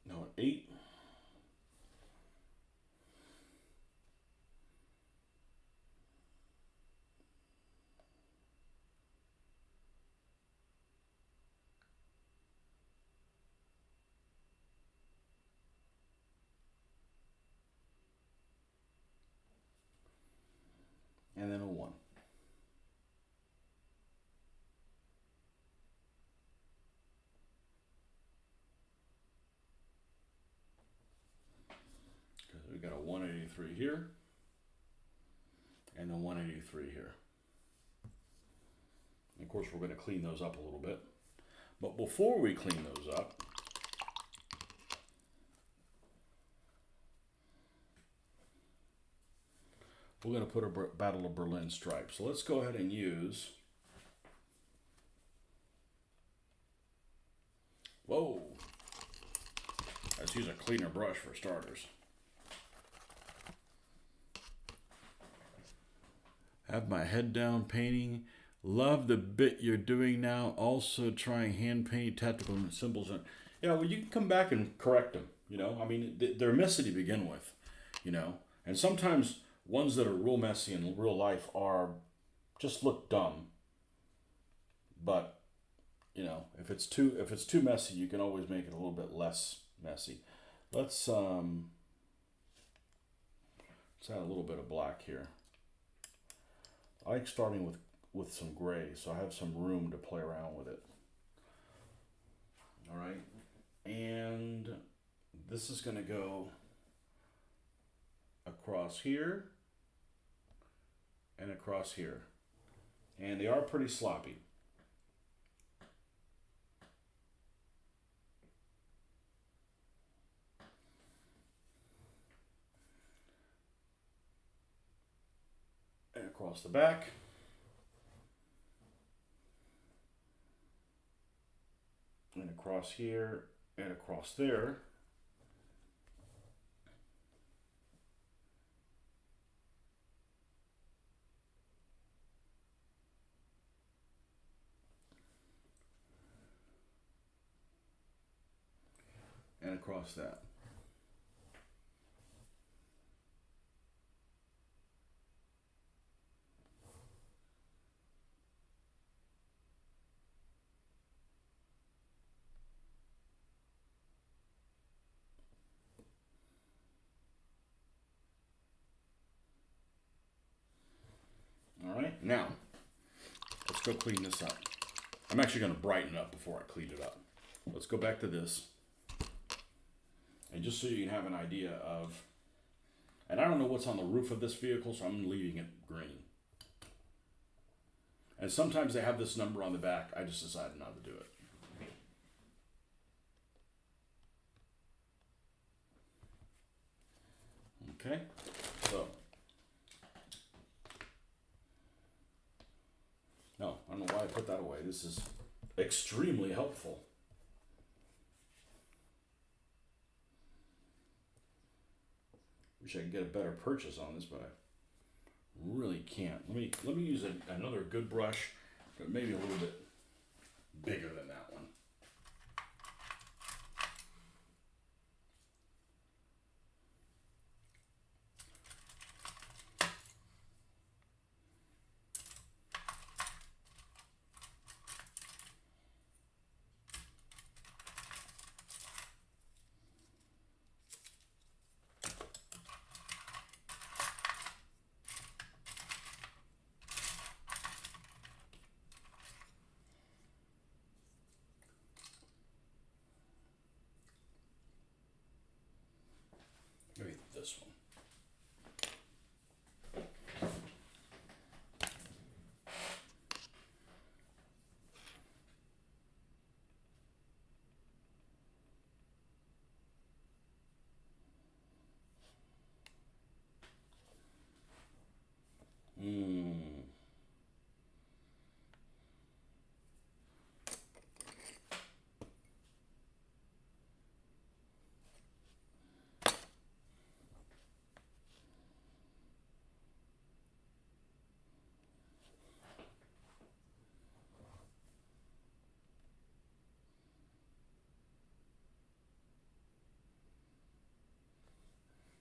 Now at 8. And then a 1. Because we got a 183 here and a 183 here. And of course, we're going to clean those up a little bit. But before we clean those up, we're going to put a Battle of Berlin stripe. So let's go ahead and use, whoa, let's use a cleaner brush for starters. Have my head down painting. Love the bit you're doing now. Also trying hand paint tactical symbols. Yeah, well, you can come back and correct them. You know, I mean, they're messy to begin with. You know, And sometimes ones that are real messy in real life are just look dumb. But if it's too messy, you can always make it a little bit less messy. Let's let's add a little bit of black here. I like starting with some gray, so I have some room to play around with it. All right, and this is going to go across here and across here, and they are pretty sloppy. And across the back. And across here and across there. And across that. All right, now let's go clean this up. I'm actually going to brighten it up before I clean it up. Let's go back to this. And just so you can have an idea of, and I don't know what's on the roof of this vehicle, so I'm leaving it green. And sometimes they have this number on the back. I just decided not to do it. Okay, so. No, I don't know why I put that away. This is extremely helpful. Wish I could get a better purchase on this, but I really can't. Let me use another good brush, but maybe a little bit bigger than that one. Maybe this one.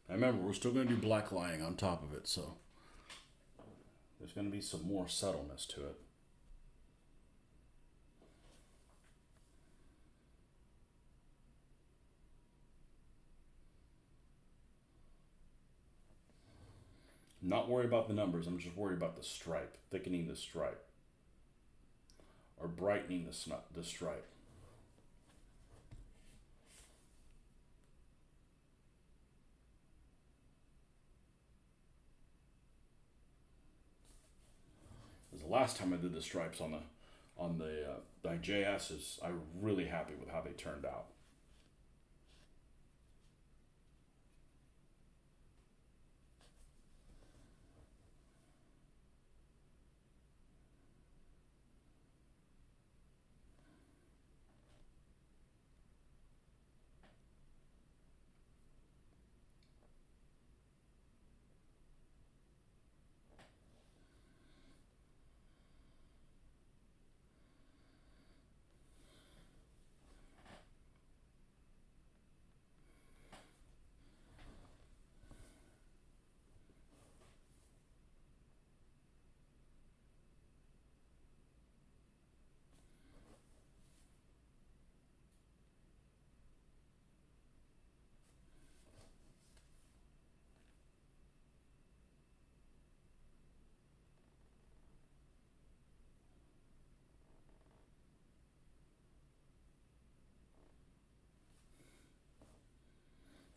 Remember, we're still going to do black lining on top of it, so there's going to be some more subtleness to it. I'm not worried about the numbers, I'm just worried about the stripe, thickening the stripe, or brightening the stripe. The last time I did the stripes on the JS's, I'm really happy with how they turned out.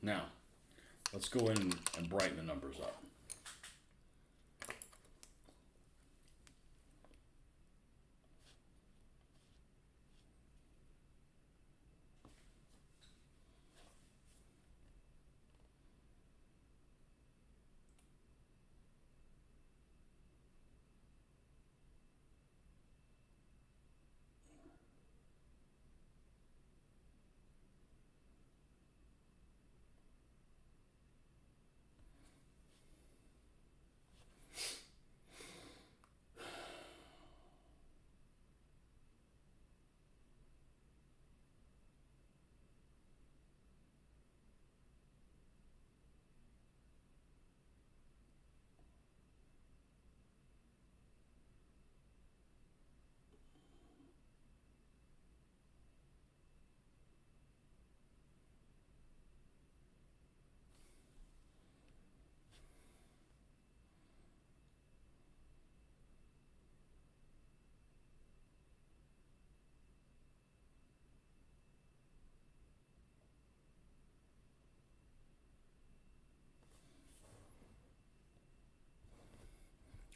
Now, let's go in and brighten the numbers up.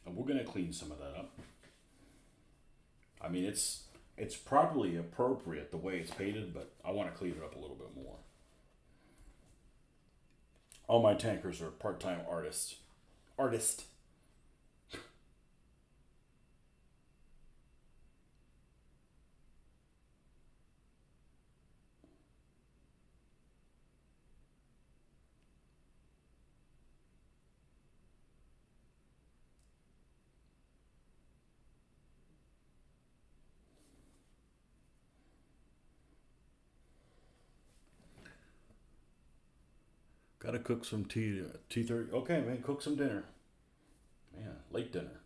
And we're gonna clean some of that up. I mean, it's probably appropriate the way it's painted, but I want to clean it up a little bit more. All my tankers are part-time artists. Artist. Gotta cook some tea. 2:30. Okay, man, cook some dinner. Man, late dinner.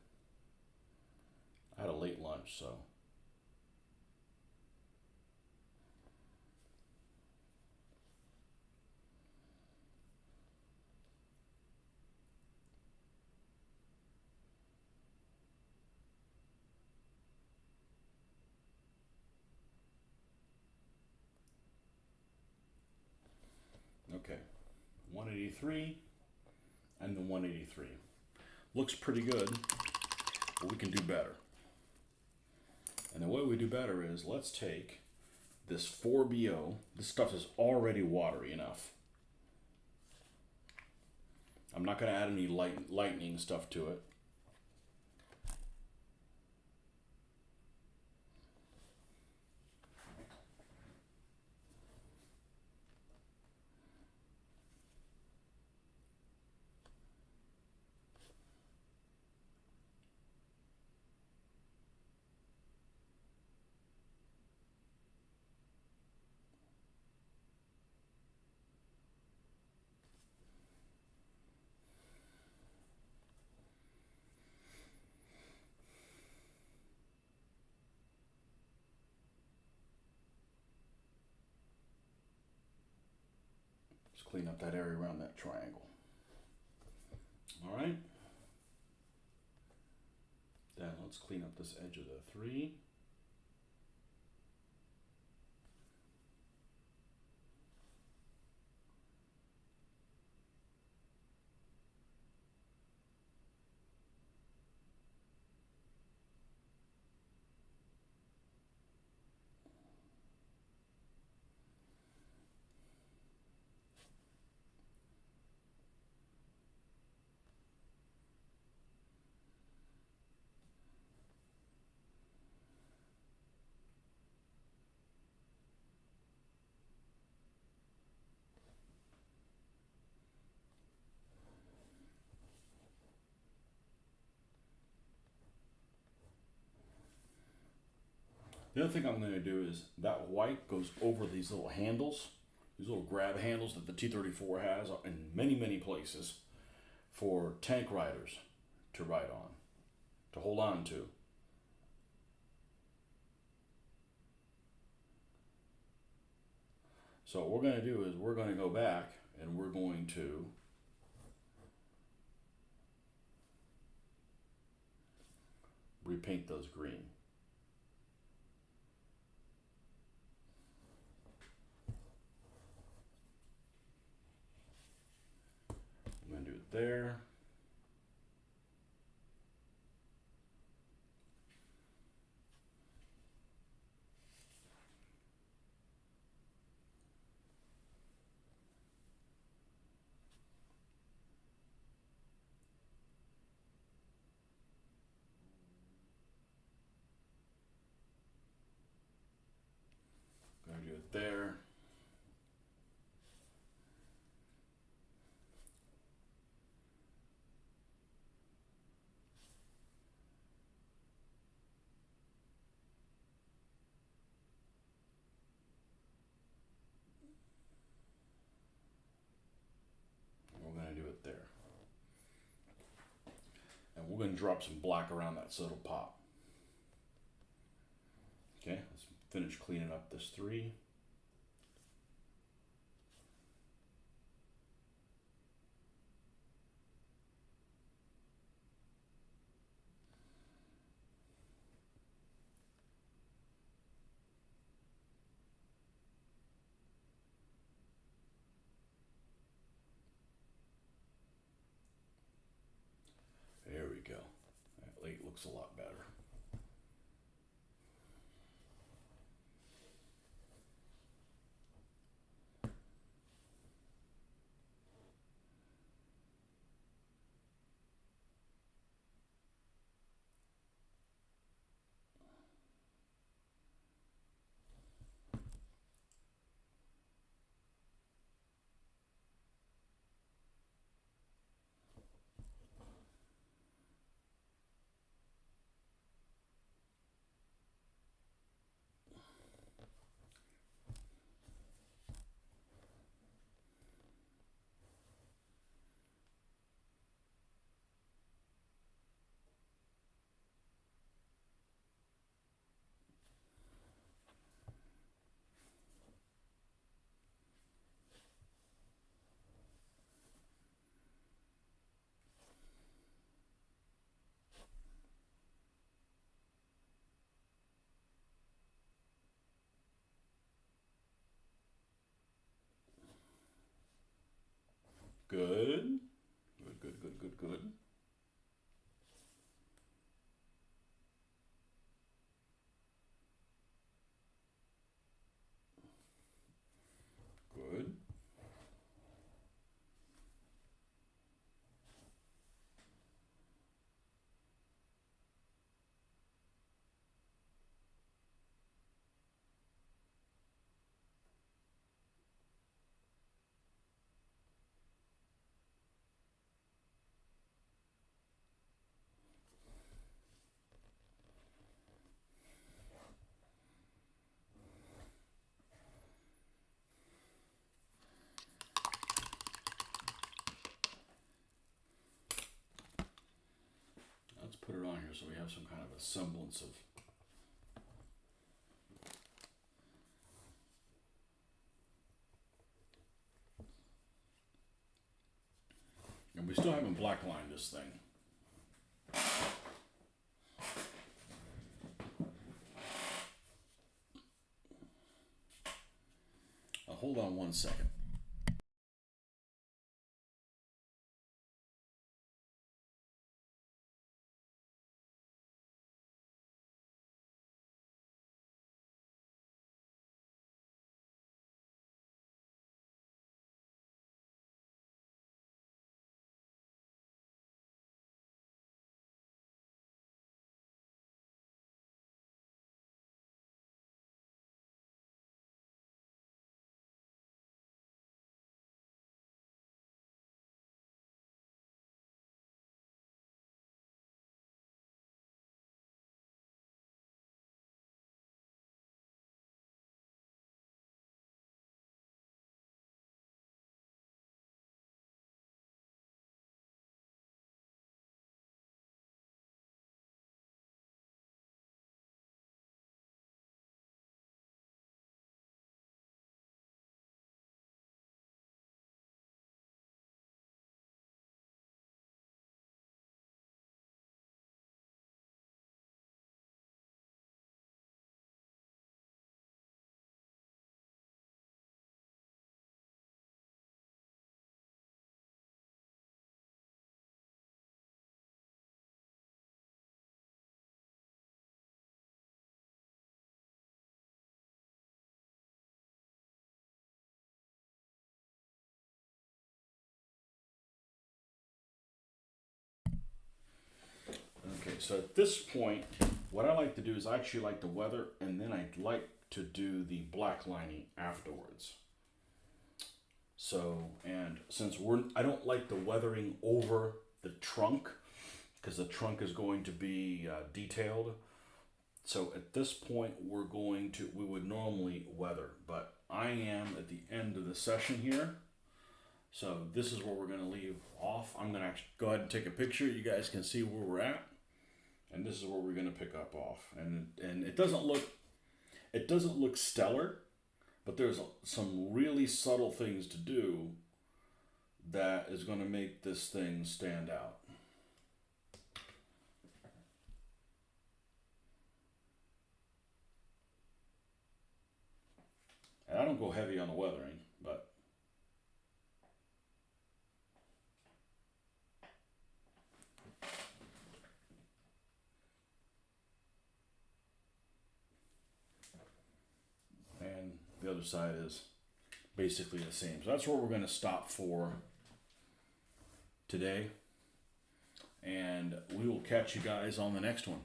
I had a late lunch, so. Okay, 183 and the 183. Looks pretty good, but we can do better. And the way we do better is let's take this 4BO. This stuff is already watery enough. I'm not going to add any lightning stuff to it. Just clean up that area around that triangle. All right. Then let's clean up this edge of the 3. The other thing I'm going to do is that white goes over these little handles, these little grab handles that the T-34 has in many, many places for tank riders to ride on, to hold on to. So what we're going to do is we're going to go back and we're going to repaint those green. there. Gonna do it there. We're gonna do it there. And we're gonna drop some black around that so it'll pop. Okay, let's finish cleaning up this 3. There we go. That light looks a lot better. Good. Good, good, good, good, good. Good. Let's put it on here so we have some kind of a semblance of. And we still haven't blacklined this thing. Hold on 1 second. so at this point, what I like to do is I actually like to weather, and then I like to do the black lining afterwards. So, and since I don't like the weathering over the trunk, because the trunk is going to be detailed. So at this point, we would normally weather, but I am at the end of the session here. So this is where we're going to leave off. I'm going to actually go ahead and take a picture. You guys can see where we're at. And this is where we're going to pick up off. And it doesn't look stellar, but there's some really subtle things to do that is going to make this thing stand out. And I don't go heavy on the weathering, but and the other side is basically the same. So that's where we're going to stop for today. And we will catch you guys on the next one.